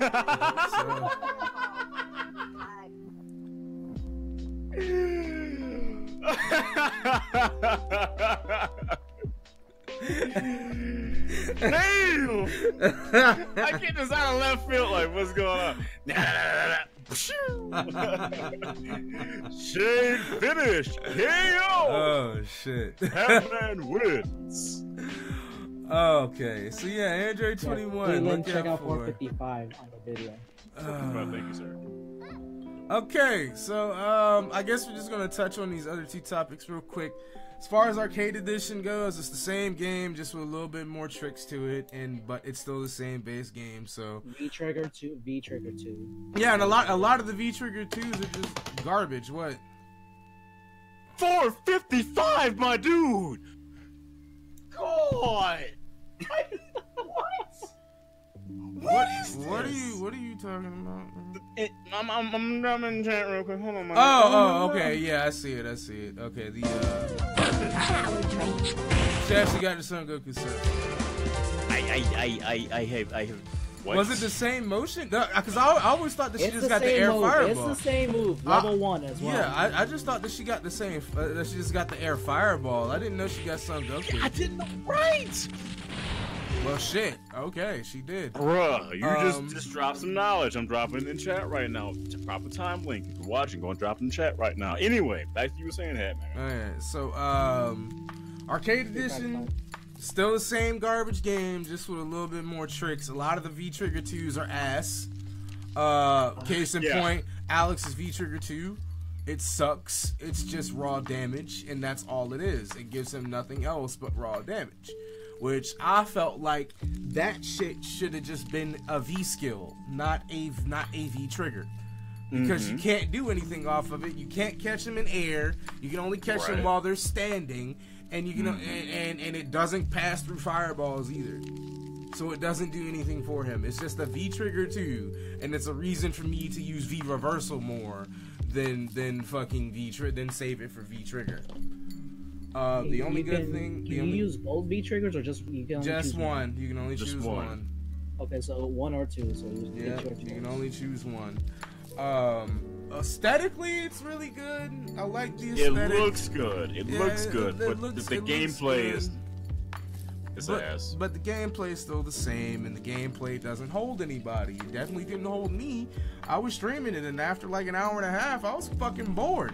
Damn! I get this out of left field. Like, what's going on? Shade finished. KO. oh shit. Halfman wins. Okay, so yeah, Android 21. Leland, Look check out out for. 455 on the video. Thank you, sir. Okay, so I guess we're just gonna touch on these other two topics real quick. As far as Arcade Edition goes, it's the same game, just with a little bit more tricks to it, but it's still the same base game. So V-Trigger 2, V-Trigger 2. yeah, and a lot of the V-Trigger 2s are just garbage. What? 455, my dude. God. What are you talking about? I'm in chat real quick. Hold on, man. Oh, okay, yeah, I see it. Okay, she actually got the Son Goku set. I have. What? Was it the same motion? Because I always thought that she It's just the got the same air move. fireball. It's the same move, level 1 as well. Yeah, I just thought that she got the same. That she just got the air fireball. I didn't know she got Son Goku. I didn't know. Right. Well, shit. Okay, she did. Bruh, you just dropped some knowledge. I'm dropping it in chat right now. Drop a time link. If you're watching, go and drop it in chat right now. Anyway, back to you were saying that, man. Alright, so Arcade Edition, still the same garbage game, just with a little bit more tricks. A lot of the V-Trigger 2s are ass. Case in point, Alex's V-Trigger 2. It sucks. It's just raw damage, and that's all it is. It gives him nothing else but raw damage. Which I felt like that shit should have just been a V skill, not a V trigger, because you can't do anything off of it. You can't catch them in air. You can only catch them while they're standing, and you can and it doesn't pass through fireballs either. So it doesn't do anything for him. It's just a V trigger 2, and it's a reason for me to use V reversal more than fucking than save it for V trigger. The only good thing. Can you use both V triggers or just you can only just choose one? You can only choose one. Okay, so 1 or 2. So yeah, you can only choose one. Aesthetically, it's really good. I like the aesthetic. It looks good. It looks good, but the gameplay is ass. But the gameplay is still the same, and the gameplay doesn't hold anybody. It definitely didn't hold me. I was streaming it, and after like an hour and a half, I was fucking bored.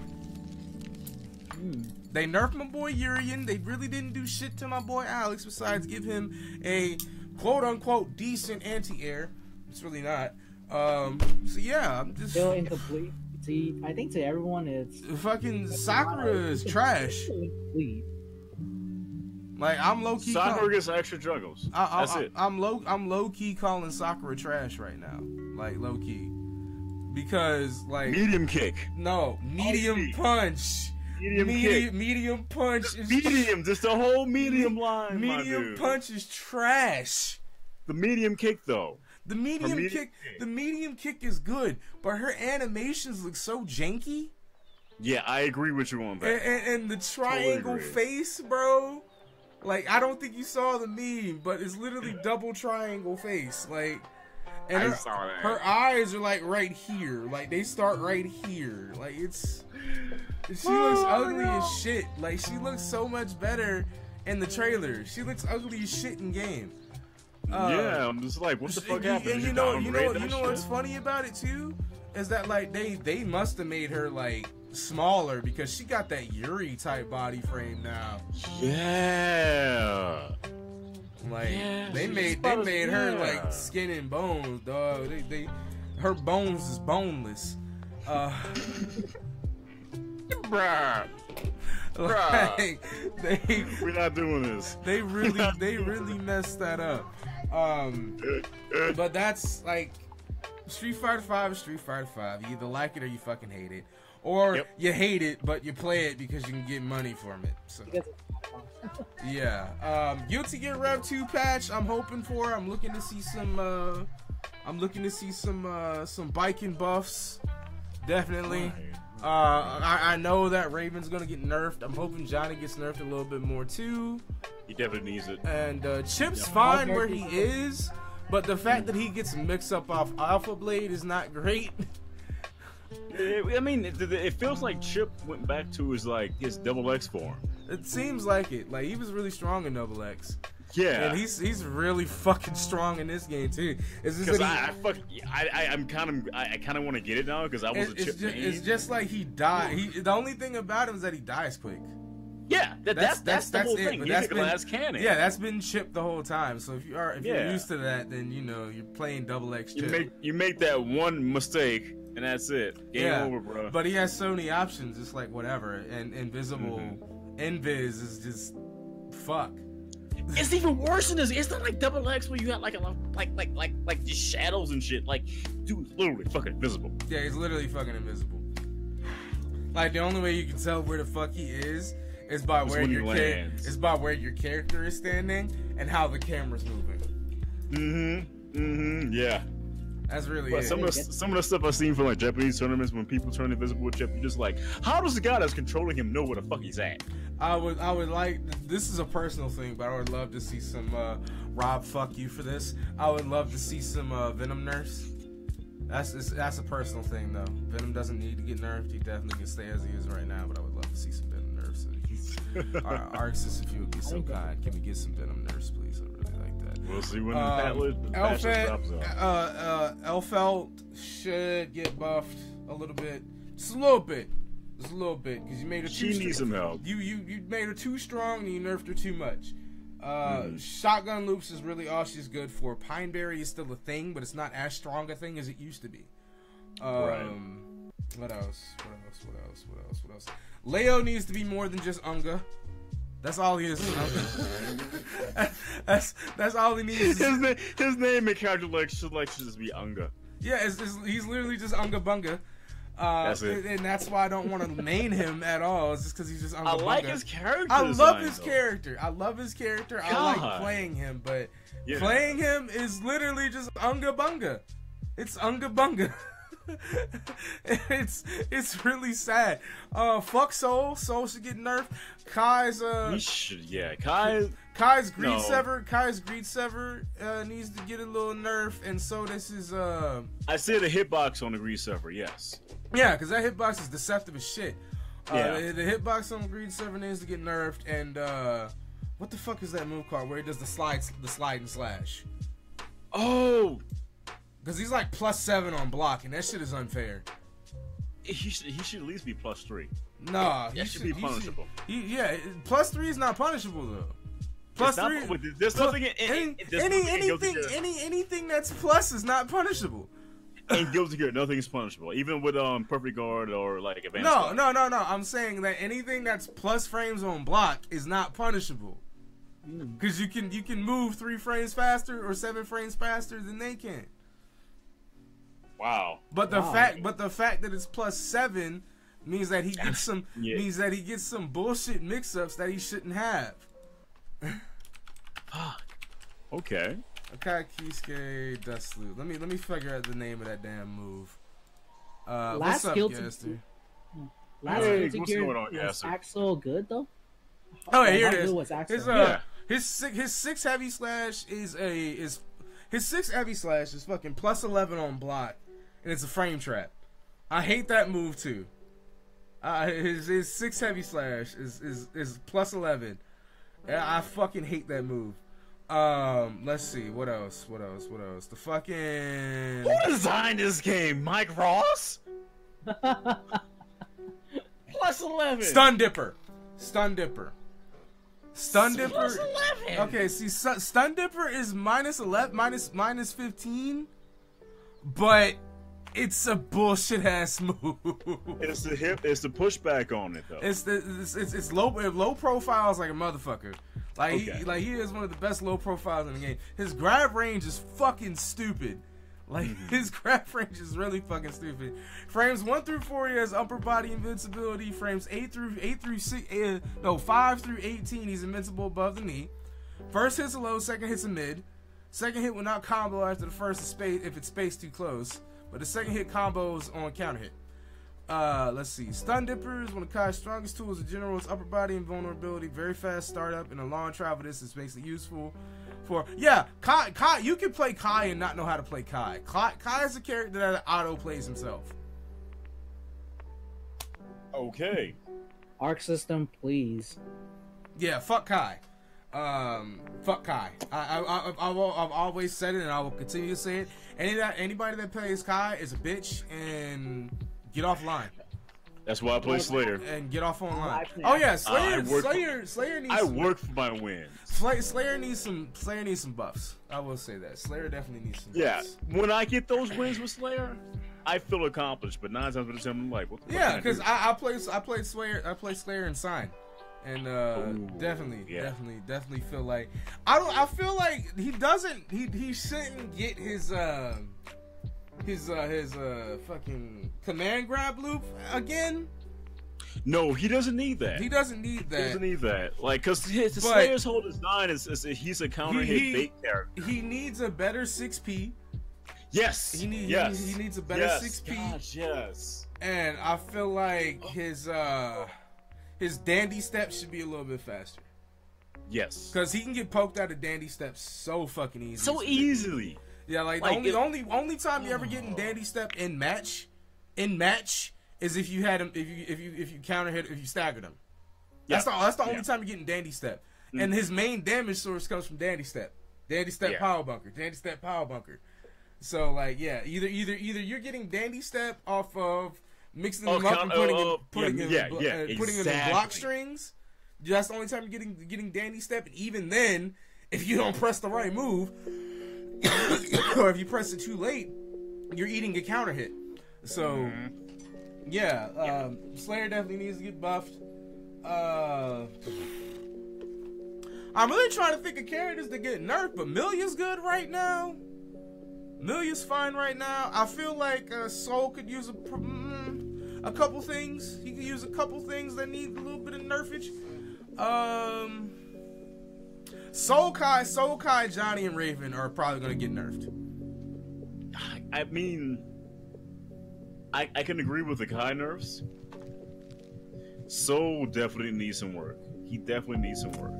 They nerfed my boy Urien. They really didn't do shit to my boy Alex besides give him a quote-unquote decent anti-air. It's really not. So yeah, I'm just... Still incomplete. See, I think to everyone it's... Fucking Sakura is trash. Like, I'm low-key... Sakura gets extra juggles. That's it. I'm low-key calling Sakura trash right now. Like, low-key. Because, like... Medium kick. No, medium punch. Medium punch is medium, just the whole medium line. Medium punch is trash. The medium kick, though. The medium kick is good, but her animations look so janky. Yeah, I agree with you on that. And the triangle face, bro. Like, I don't think you saw the meme, but it's literally double triangle face. Like, and her eyes are like right here. Like, they start right here. Like, it's... She looks ugly as shit. Like, she looks so much better in the trailer. She looks ugly as shit in game. Yeah, I'm just like, what the fuck happened? And you know what's funny about it too? Is that like they must have made her like smaller because she got that Yuri type body frame now. Yeah. Like they made her like skin and bones, dog. Her bones is boneless. Bruh. Like, we're not doing this. They really messed that up. But that's like Street Fighter V is Street Fighter V. You either like it or you fucking hate it, or you hate it but you play it because you can get money from it. So yeah, Guilty Gear Rev 2 patch. I'm hoping for. I'm looking to see some. Some biking buffs. Definitely. I know that Raven's gonna get nerfed. I'm hoping Johnny gets nerfed a little bit more too. He definitely needs it. And Chip's fine where he is, but the fact that he gets mixed up off Alpha Blade is not great. I mean, it feels like Chip went back to his Double X form. It seems like it. Like, he was really strong in Double X. Yeah, and he's really fucking strong in this game too. Because I kind of want to get it now because I was a Chip fan. It's just like he died. The only thing about him is that he dies quick. Yeah, that's the whole thing. But He's that's a glass cannon. Yeah, that's been chipped the whole time. So if you're Yeah. used to that, then you know you're playing double X chip. You make that one mistake, and that's it. Game over, bro. But he has so many options. It's like whatever. And invisible, invis is just fuck. It's even worse than this. It's not like double X where you got like just shadows and shit. Like, dude, literally fucking invisible. Yeah, he's literally fucking invisible. Like the only way you can tell where the fuck he is by where when he your lands. is by where your character is standing and how the camera's moving. Yeah. That's really But it. some of the stuff I've seen from like Japanese tournaments when people turn invisible with Chip, you're just like, how does the guy that's controlling him know where the fuck he's at? I would like, this is a personal thing, but I would love to see some Rob fuck you for this. I would love to see some Venom nerfs. That's a personal thing though. Venom doesn't need to get nerfed. He definitely can stay as he is right now, but I would love to see some Venom nerfs. Arxis, if you would be so kind, can we get some Venom nerfs, please? I really like that. We'll see when the patch drops out. Elfelt should get buffed a little bit, just a little bit, because you made her too. She needs some help. You made her too strong and you nerfed her too much. Shotgun loops is really all she's good for. Pineberry is still a thing, but it's not as strong a thing as it used to be. Right. What else? Leo needs to be more than just Unga. That's all he is. that's all he needs. His name in character should just be Unga. Yeah, he's literally just Unga Bunga. That's it. And that's why I don't want to main him at all. It's just because he's just Unga I like Bunga. his character. I love design, his though. character. I love his character. I God. like playing him, but Yeah. playing him is literally just Unga Bunga. It's Unga Bunga. it's really sad. Fuck Soul. Soul should get nerfed. Kai's He should, yeah. Kai's Greed no. Sever. Kai's Greed Sever needs to get a little nerf, and so this is I see the hitbox on the Grease Sever, yes. yeah, because that hitbox is deceptive as shit. Yeah. The hitbox on Greed Sever needs to get nerfed, and what the fuck is that move called where he does the slide and slash? Oh, Because he's like +7 on block, and that shit is unfair. he should at least be +3. Nah, That should be punishable. Yeah, +3 is not punishable though. +3. There's nothing in Anything that's plus is not punishable. in Guilty Gear. Nothing is punishable, even with Perfect Guard or like Advanced. No. Guard. I'm saying that anything that's plus frames on block is not punishable. Because you can move 3 frames faster or 7 frames faster than they can. Wow. But the fact that it's +7 means that he gets some bullshit mix-ups that he shouldn't have. Okay. Akai Kisuke Dustloop. Let me figure out the name of that damn move. Last what's up, Guilty- Gaster? Last Hey, Guilty what's Gear going on, was Gaster? Axel good though? Oh yeah, here How it is. good was Axel? His 6 heavy slash is his 6 heavy slash is fucking +11 on block, and it's a frame trap. I hate that move too. His 6 heavy slash is +11. I fucking hate that move. Let's see what else. The fucking Who designed this game? Mike Ross? +11. Stun Dipper. +11. Okay, see, Stun Dipper is -11, -15, but it's a bullshit ass move. It's the pushback on it though. It's low profiles like a motherfucker. Like Okay. he is one of the best low profiles in the game. His grab range is fucking stupid. Like his grab range is really fucking stupid. Frames 1 through 4 he has upper body invincibility. Frames 5 through 18 he's invincible above the knee. First hit's a low, second hit's a mid. Second hit will not combo after the first is if it's spaced too close. But the second hit combos on counter hit. Let's see. Stun Dipper is one of Kai's strongest tools in general. It's upper body invulnerability, very fast startup, and a long travel distance makes it useful for Kai. You can play Kai and not know how to play Kai. Kai is a character that auto plays himself. Okay. Arc system, please. Yeah, fuck Kai. Fuck Kai. I've always said it, and I will continue to say it. Anybody that plays Kai is a bitch, and get offline. That's why I play Slayer. and get off online. I play- Oh yeah, I work Slayer needs. I work for my wins. Slayer needs some buffs. I will say that Slayer definitely needs some. Yeah, buffs. when I get those wins with Slayer, I feel accomplished. But 9 times out of 10, I'm like, what the fuck Yeah, can because do? I played Slayer and Sign, and Ooh, definitely yeah. feel like I feel like he shouldn't get his fucking command grab loop again. No, he doesn't need that. He doesn't need that. He doesn't need that. Like, because the But- Slayer's whole design is he's a counter hit bait character. He needs a better 6P. Yes. He needs a better yes. 6P. Gosh, yes. And I feel like his dandy steps should be a little bit faster. Yes. Cause he can get poked out of dandy steps so fucking easy. So easily. Yeah, like the only time you ever get in dandy step in match is if you had him if you counter hit if you staggered him. Yeah. That's the only time you get in dandy step. And his main damage source comes from dandy step. Dandy step power bunker. Dandy step power bunker. So like either you're getting dandy step off of mixing them up and putting them in block strings. That's the only time you're getting dandy step, and even then, if you don't press the right move, or if you press it too late, you're eating a counter hit. So, Slayer definitely needs to get buffed. I'm really trying to think of characters that get nerfed, but Millia's good right now. Millia's fine right now. I feel like Soul could use a couple things. He could use a couple things that need a little bit of nerfage. Soul Kai, Johnny, and Raven are probably gonna get nerfed. I mean, I can agree with the Kai nerfs. Soul definitely needs some work. He definitely needs some work.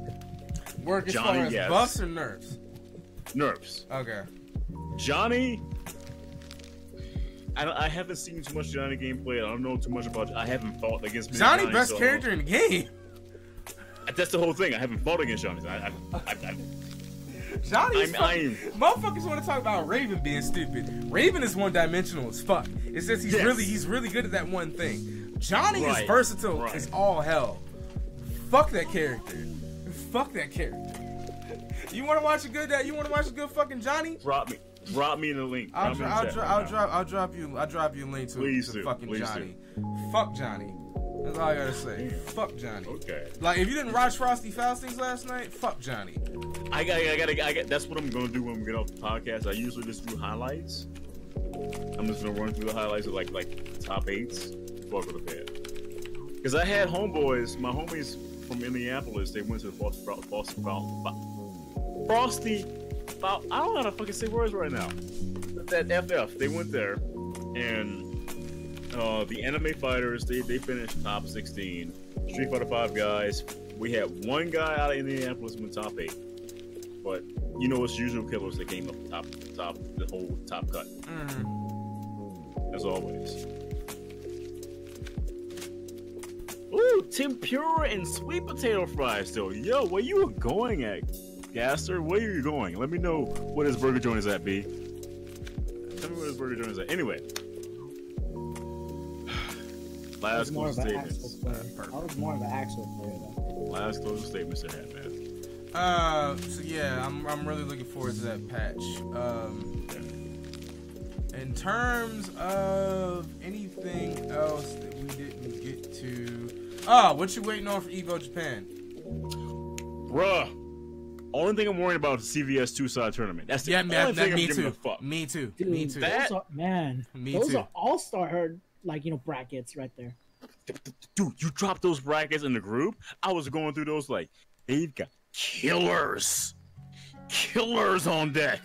Work as Johnny, far as yes. buffs or nerfs? Nerfs. Okay. Johnny, I haven't seen too much Johnny gameplay. I don't know too much about. I haven't fought against Johnny, best so character in the game. That's the whole thing. I haven't fought against Johnny. Johnny is motherfuckers want to talk about Raven being stupid. Raven is one-dimensional as fuck. It's just he's really good at that one thing. Johnny is versatile as all hell. Fuck that character. Fuck that character. You want to watch a good fucking Johnny? Drop me in the link. I'll drop you a link to fucking Johnny. Fuck Johnny. That's all I gotta say. Fuck Johnny. Okay. Like if you didn't watch Frosty Faustings last night, fuck Johnny. I got. That's what I'm gonna do when we get off the podcast. I usually just do highlights. I'm just gonna run through the highlights of like top 8s. Fuck with a bed. Because I had homeboys, my homies from Indianapolis. They went to the Frosty. I don't know how to fucking say words right now. That FF. They went there, and the anime fighters. They finished top 16. Street Fighter 5 guys. We had one guy out of Indianapolis in the top 8. But you know it's usual killers that came up top the whole top cut. As always. Ooh, tempura and sweet potato fries still. Yo, where you going at, Gaster? Where are you going? Let me know what his burger joint is at, B. Tell me what his burger joint is at. Anyway. Last closing statements. I was more of an Axel player though. Last closing statements I had, man. So yeah, I'm really looking forward to that patch. In terms of anything else that we didn't get to, what you waiting on for Evo Japan? Bruh, only thing I'm worried about is the CVS 2-side tournament. That's the only thing I'm giving a fuck. Me too. Dude, Me too. That- those are all-star brackets right there. Dude, you dropped those brackets in the group. I was going through those like they've got killers on deck,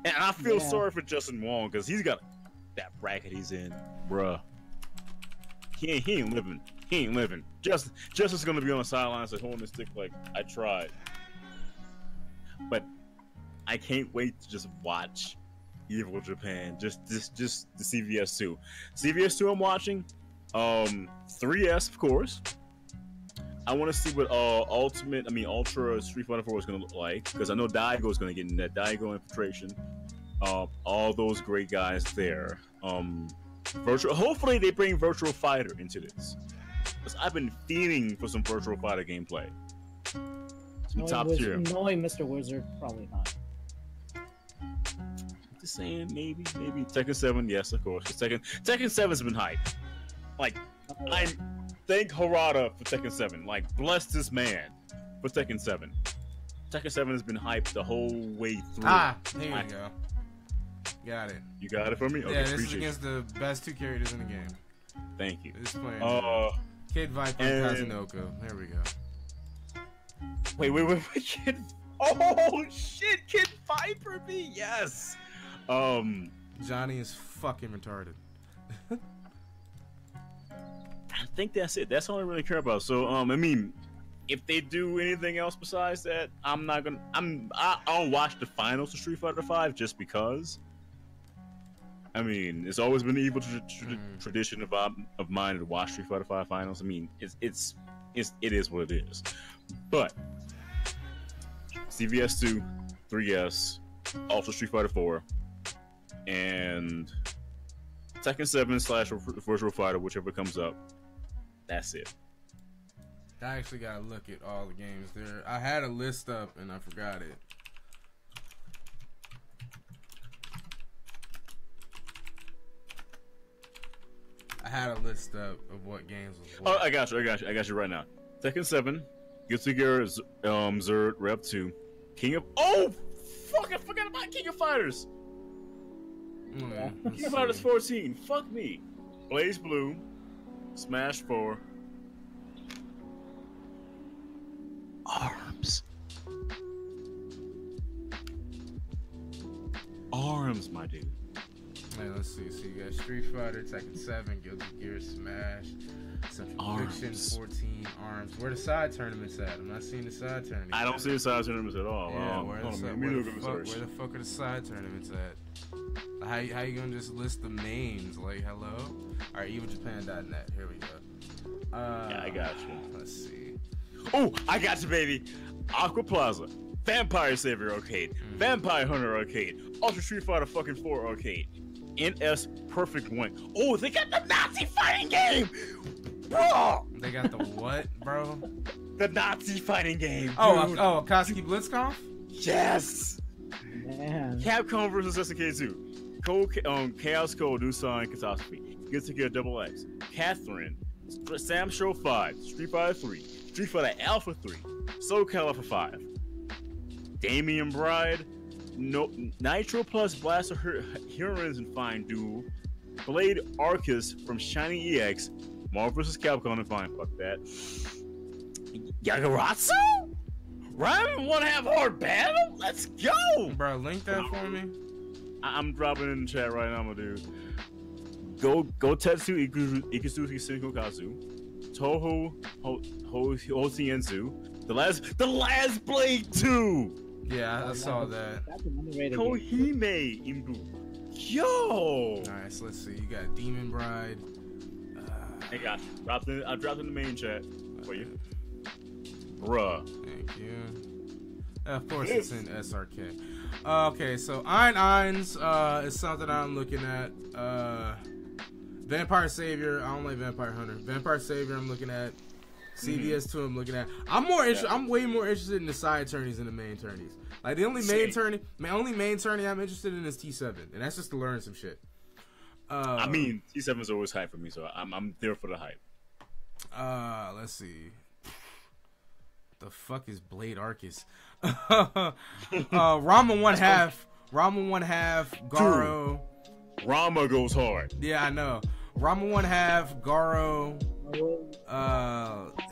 and I feel sorry for Justin Wong because he's got that bracket he's in, bruh. He ain't living. Justin's gonna be on the sidelines like holding the stick like I tried, but I can't wait to just watch Evo Japan. Just the CVS 2. CVS 2 I'm watching. 3S of course. I want to see what Ultra Street Fighter 4 is going to look like because I know Daigo is going to get in that Daigo Infiltration. All those great guys there. Hopefully they bring Virtual Fighter into this. Because I've been feeling for some Virtual Fighter gameplay. Some top tier. Knowing Mr. Wizard, probably not. Just saying, maybe Tekken 7, yes, of course. Tekken 7's been hyped. Like, I thank Harada for Tekken 7. Like, bless this man for Tekken 7. Tekken 7 has been hyped the whole way through. Here you go. Got it. You got it for me? Okay, yeah, this is against the best 2 characters in the game. Thank you. This is playing Kid Viper and Kazunoko. There we go. Wait, Kid. Oh shit, Kid Viper me, yes. Johnny is fucking retarded. I think that's it. That's all I really care about. So, I mean, if they do anything else besides that, I'm not gonna. I'll watch the finals of Street Fighter V just because. I mean, it's always been the evil tradition of mine to watch Street Fighter V finals. I mean, it is what it is. But CVS 2, 3S, Ultra Street Fighter 4, and Tekken 7 / Virtual Fighter, whichever comes up. That's it. I actually gotta look at all the games there. I had a list up and I forgot it. I had a list up of what games was what. Oh, I got you right now. Tekken 7, Guilty Gear, Zerd, Rev 2, King of... Oh! Fuck, I forgot about King of Fighters! King of Fighters 14, fuck me. Blaze Blue, Smash 4, Arms, my dude. Hey, let's see. So you got Street Fighter, Tekken 7, Guilty Gear, Smash, Central Fiction, 14, Arms. Where the side tournaments at? I'm not seeing the side tournaments. I don't see the side tournaments at all. Yeah, where the fuck are the side tournaments at? How you gonna just list the names? Like, hello? All right, EvilJapan.net. Here we go. Yeah, I got you. Let's see. Oh, I got you, baby. Aqua Plaza, Vampire Savior Arcade, Vampire Hunter Arcade, Ultra Street Fighter fucking 4 Arcade, NS Perfect 1. Oh, they got the Nazi fighting game, bro. They got the what, bro? The Nazi fighting game. Dude. Oh, Akatsuki Blitzkampf? Yes. Man. Capcom versus SNK2. Chaos Code, Dusan, Catastrophe. Guilty Gear Double X. Catherine. Sam Show 5. Street Fighter 3. Street Fighter Alpha 3. Soul Calibur 5. Damien Bride. Nitro Plus Blaster Heroines and Fine Duel. Blade Arcus from Shiny EX. Marvel vs. Capcom and Fine. Fuck that. Yagaratsu? Ryan wanna have hard battle? Let's go! Bro, link that for me. I'm dropping it in the chat right now, my dude. Go Tetsu Ikusuki Senkokazu. Toho Hotiensu. The last Blade 2! Yeah, I saw that. That's an underrated game. Kohime Imbu. Yo! Alright, so let's see. You got Demon Bride. I got you. I dropped in the main chat for you. Bruh. Thank you. Of course, it's in SRK. Okay, so Eins is something I'm looking at. Vampire Savior, I don't like Vampire Hunter. Vampire Savior, I'm looking at. CVS 2, I'm looking at. I'm way more interested in the side tourneys than the main tourneys. Like the only main tourney I'm interested in is T7, and that's just to learn some shit. I mean, T7 is always hype for me, so I'm there for the hype. Let's see. The fuck is Blade Arcus? Rama 1/2, Garo. Dude, Rama goes hard. Yeah, I know. Rama 1/2, Garo.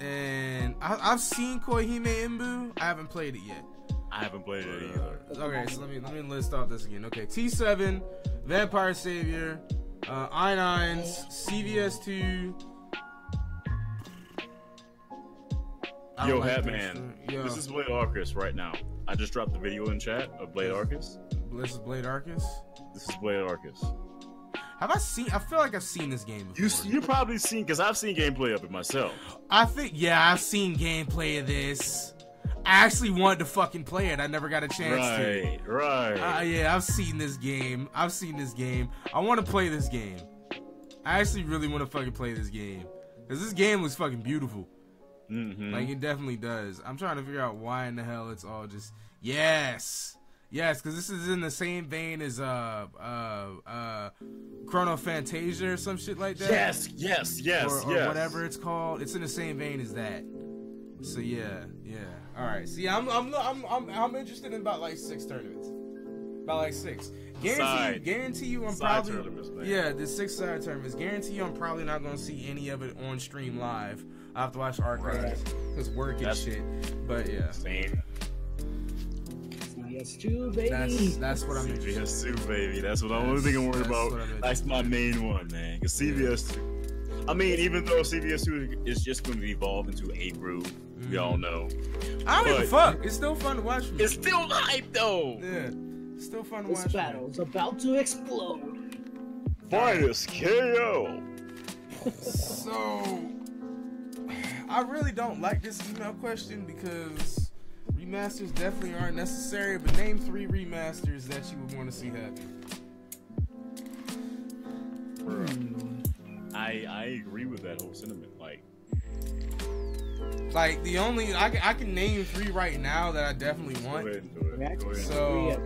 And I've seen Kohime Imbu. I haven't played it yet. I haven't played it either. Okay, so let me list off this again. Okay, T7, Vampire Savior, Eins, CVS 2. Yo, Hatman, this is Blade Arcus right now. I just dropped the video in chat of Blade Arcus. This is Blade Arcus? This is Blade Arcus. Have I seen? I feel like I've seen this game before. You probably seen, because I've seen gameplay of it myself. I've seen gameplay of this. I actually wanted to fucking play it. I never got a chance to. Right. Yeah, I've seen this game. I want to play this game. I actually really want to fucking play this game. Because this game looks fucking beautiful. Mm-hmm. Like, it definitely does. I'm trying to figure out why in the hell it's all just... Yes! Yes, because this is in the same vein as Chrono Fantasia or some shit like that. Yes. Or whatever it's called. It's in the same vein as that. So yeah. All right. See, I'm interested in about like 6 tournaments. About like 6. Guarantee you, I'm probably the 6 side tournaments. Guarantee you, I'm probably not gonna see any of it on stream live. I have to watch archives because work and shit. But yeah. Same. CVS2, baby. That's what I'm interested in. CVS2, baby. That's what I'm only thing I'm worried about. That's my main one, man. Because CVS2. I mean, even though CVS2 is just going to evolve into a brew, we all know. I don't give a fuck. It's still fun to watch. It's still hype, though. Yeah. It's still fun to watch. This battle's about to explode. Finest KO. So, I really don't like this email question because remasters definitely aren't necessary, but name 3 remasters that you would want to see happen. I agree with that whole sentiment. Like the only I can name 3 right now that I definitely want. Go ahead and do it. Go ahead. So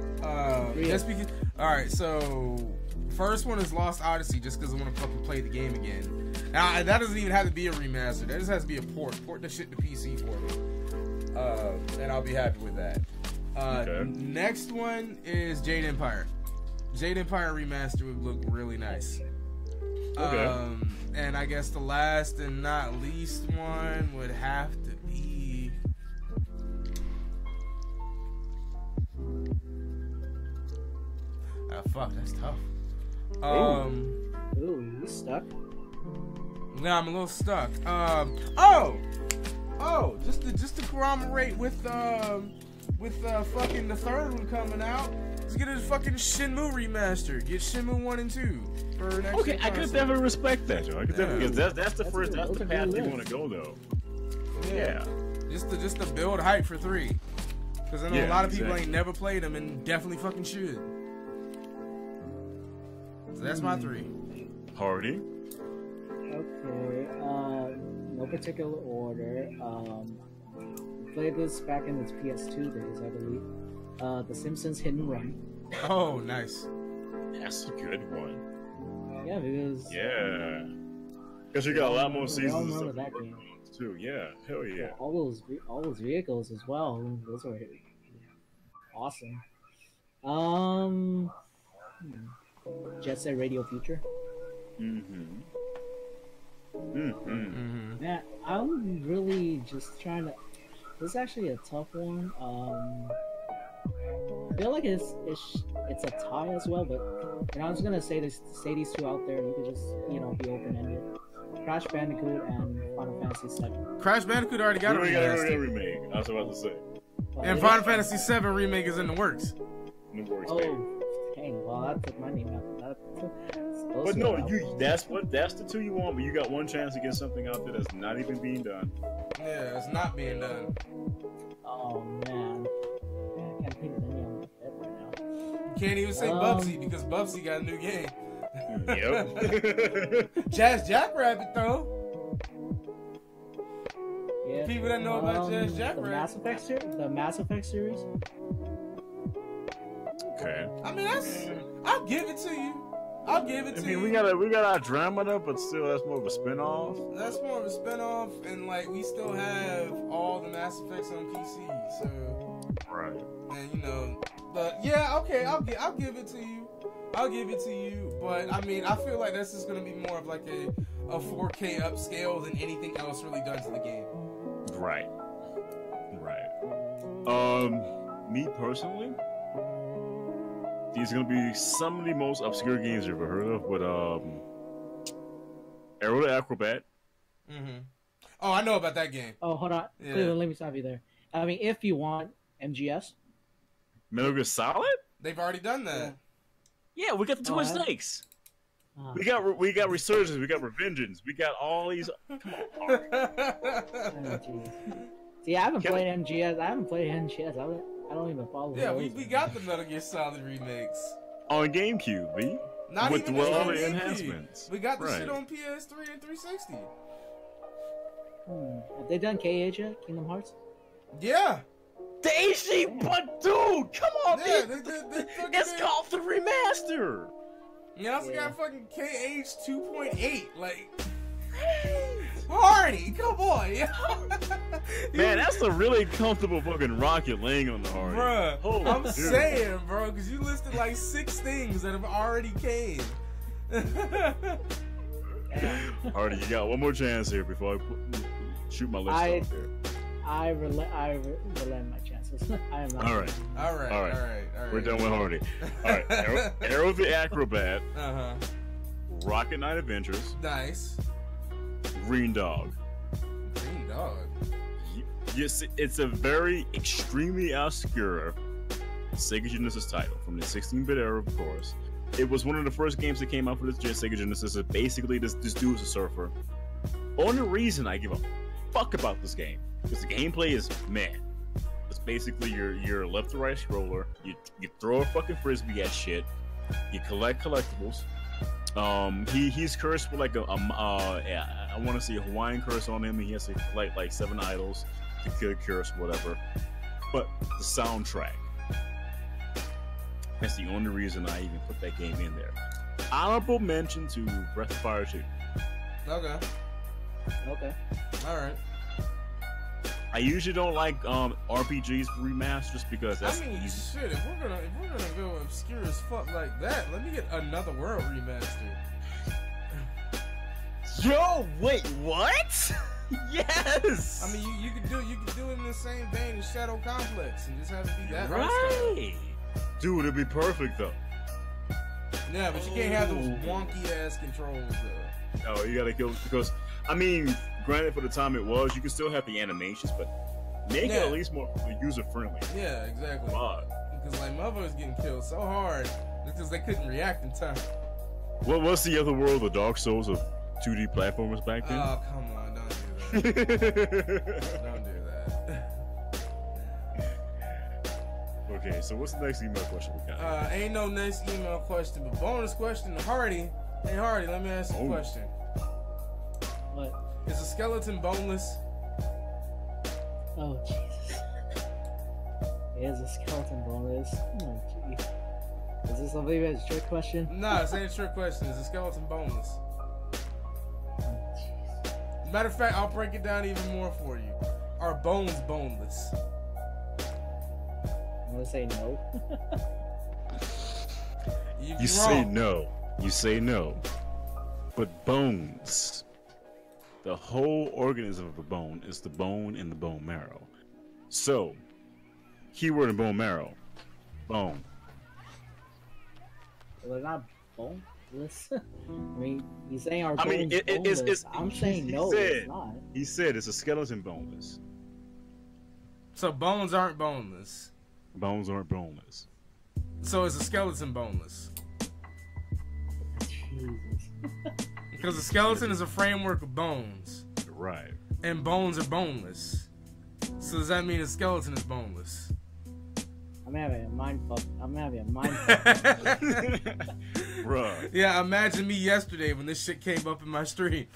just because. All right, so first one is Lost Odyssey, just because I want to fucking play the game again. Now that doesn't even have to be a remaster. That just has to be a port. Port the shit to PC for me, and I'll be happy with that. Okay. Next one is Jade Empire. Jade Empire remaster would look really nice. Okay. And I guess the last and not least one would have to be... fuck, that's tough. Ooh, you stuck? Yeah, I'm a little stuck. Just to corroborate with fucking the third one coming out, let's get a fucking Shenmue remaster. Get Shenmue 1 and 2 for next. Okay, I could definitely respect that, Joe. I could definitely, because that's the path they want to go, though. Yeah. Just to build hype for 3, because I know a lot of people ain't never played them and definitely fucking should. So that's my 3. Hardy. Okay, no particular order. Played this back in its PS2 days, I believe. The Simpsons Hit and Run. Oh, nice. That's a good one. Yeah, because... Yeah. Because you got a lot more seasons. I remember that game. Too. Yeah, hell yeah. All those vehicles as well. Those were awesome. Jet Set Radio Future. Yeah, I'm really just trying to. This is actually a tough one. I feel like it's a tie as well, but I was gonna say these 2 out there. You could just be open ended. Crash Bandicoot and Final Fantasy VII. Crash Bandicoot already got a remake. I was about to say. And Final Fantasy VII remake is in the works. In the works, dang. Well, that took my name out. But no, that's the 2 you want, but you got one chance to get something out there that's not even being done. Yeah, it's not being done. Oh man. I can't think of any on my head right now. You can't even say Bubsy because Bubsy got a new game. Yep. Jazz Jackrabbit though. Yeah. People that know about Jazz Jackrabbit. The Mass Effect series. Okay. I mean, I'll give it to you. I'll give it to you. We got our Andromeda, but still, that's more of a spin-off. That's more of a spin-off, and like we still have all the Mass Effects on PC, so. Right. And but yeah, okay, I'll give it to you. I'll give it to you, but I mean, I feel like this is gonna be more of like a 4K upscale than anything else really done to the game. Right. Me personally, these are gonna be some of the most obscure games you've ever heard of, but Aero the Acrobat. Oh, I know about that game. Oh, hold on. Yeah. Cleveland, let me stop you there. I mean, if you want MGS. Metal Gear Solid? They've already done that. Yeah, we got the Twin Snakes. We got Resurgence, we got Revengeance, we got all these. Come on. See, I haven't played MGS. I don't even follow. Yeah, we got the Metal Gear Solid remakes on GameCube, B. Not with even all the the enhancements. We got the Right. shit on PS3 and 360. Have they done KH yet? Kingdom Hearts? Yeah. Daisy, but dude, come on, Yeah, man. they fucking It's did- called the remaster. You also Yeah. got fucking KH 2.8. Like, Hardy, come on, yo. Man, that's a really comfortable fucking rocket laying on the hard. Bruh, Holy I'm dude. saying, bro, because you listed like 6 things that have already came. Hardy, you got one more chance here before I shoot my list off here. I relent my chances. I am not. All right. All right. We're done with Hardy. All right, Arrow the Acrobat, Uh-huh. Rocket Knight Adventures, Nice. Green Dog. Green Dog. Yes, it's a very extremely obscure Sega Genesis title from the 16-bit era, of course. It was one of the first games that came out for the Sega Genesis. Basically, this dude's a surfer. Only reason I give a fuck about this game because the gameplay is meh. It's basically your left to right scroller. You throw a fucking frisbee at shit. You collect collectibles. He's cursed with like I want to see a Hawaiian curse on him, and he has to collect like 7 idols to kill a curse, whatever. But the soundtrack. That's the only reason I even put that game in there. Honorable mention to Breath of Fire 2. Okay. Okay. All right. I usually don't like RPGs remasters because that's I mean, easy. shit. If we're gonna go obscure as fuck like that, let me get Another World remastered. Yo, wait, what? Yes. I mean, you could do it in the same vein as Shadow Complex and just have it be that art style. right, dude, it'd be perfect though. Yeah, but you can't have those wonky ass controls though. Oh, you gotta go because I mean, granted, for the time it was, you can still have the animations, but make it Yeah. at least more user friendly. Yeah, exactly. Fuck. Because like motherfuckers getting killed so hard because they couldn't react in time. What was the other world, the Dark Souls of 2D platformers back then? Oh, come on, don't do that. Don't do that. Okay, so what's the next email question we got? Ain't no next email question, but bonus question to Hardy. Hey Hardy, let me ask you a Oh. question. What? Is a skeleton boneless? Oh Jesus! It is a skeleton bonus. Oh gee. Is this something that's a trick question? Nah, it's ain't a trick question. Is a skeleton boneless? Oh, jeez. Matter of fact, I'll break it down even more for you. Are bones boneless? I'm gonna say no. You say no. You say no. But bones. The whole organism of a bone is the bone and the bone marrow. So, keyword in bone marrow. Bone. They're not boneless. I mean, he's saying our I mean, bones boneless. it's I'm saying he no, said- it's not. He said it's a skeleton boneless. So bones aren't boneless. Bones aren't boneless. So is a skeleton boneless? Jesus. Because a skeleton is a framework of bones, Right. and bones are boneless. So does that mean a skeleton is boneless? I'm having a mind fuck. Bruh. Yeah, imagine me yesterday when this shit came up in my stream.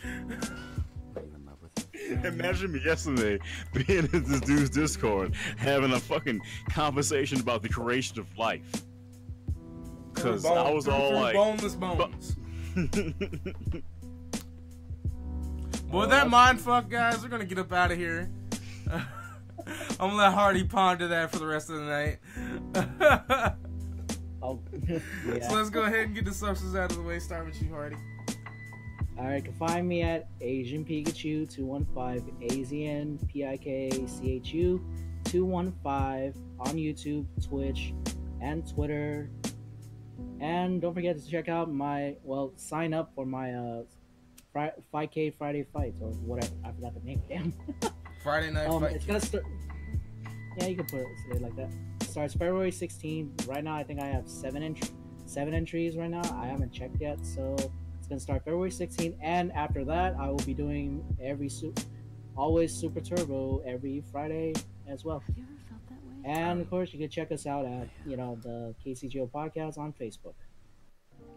Imagine me yesterday being in this dude's Discord having a fucking conversation about the creation of life. Because I was all like, boneless bones. Boy, that mind fuck, guys. We're gonna get up out of here. I'm gonna let Hardy ponder that for the rest of the night. Oh, So yeah. let's go ahead and get the substance out of the way. Start with you, Hardy. Alright, you can find me at Asian Pikachu 215 AZN PIKCHU 215 on YouTube, Twitch, and Twitter. And don't forget to check out sign up for my 5K Friday fights or whatever. I forgot the name. Damn. Friday night fight. It's gonna start. Yeah, you can say it like that. Starts February 16th. Right now, I think I have seven entries right now. I haven't checked yet, so it's gonna start February 16th. And after that, I will be doing always Super Turbo every Friday as well. Have you ever felt that way? And of course, you can check us out at the KCGO podcast on Facebook.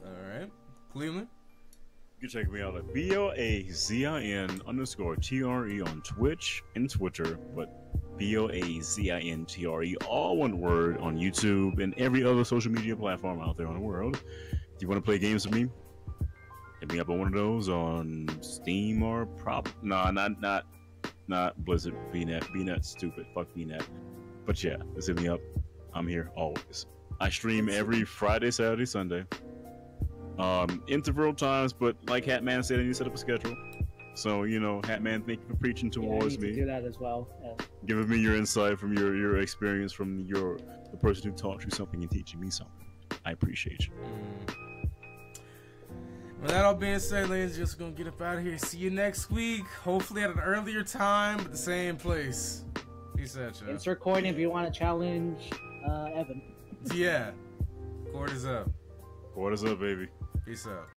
All right. Cleveland? You can check me out at BLAZIN_TRE on Twitch and Twitter, but BLAZINTRE, all one word, on YouTube and every other social media platform out there in the world. If you want to play games with me, hit me up on one of those on Steam or not Blizzard. BNet stupid. Fuck BNet. But yeah, just hit me up. I'm here always. I stream every Friday, Saturday, Sunday. Interval times, but like Hatman said, I need to set up a schedule. So, you know, Hatman, thank you for preaching towards me. Do that as well. Yeah. Giving me your insight from your experience from the person who taught you something and teaching me something. I appreciate you. With that all being said, ladies, just gonna get up out of here. See you next week. Hopefully at an earlier time, but the same place. Peace out, y'all. Insert coin if you want to challenge Evan. Yeah. Court is up. What is up, baby? Peace out.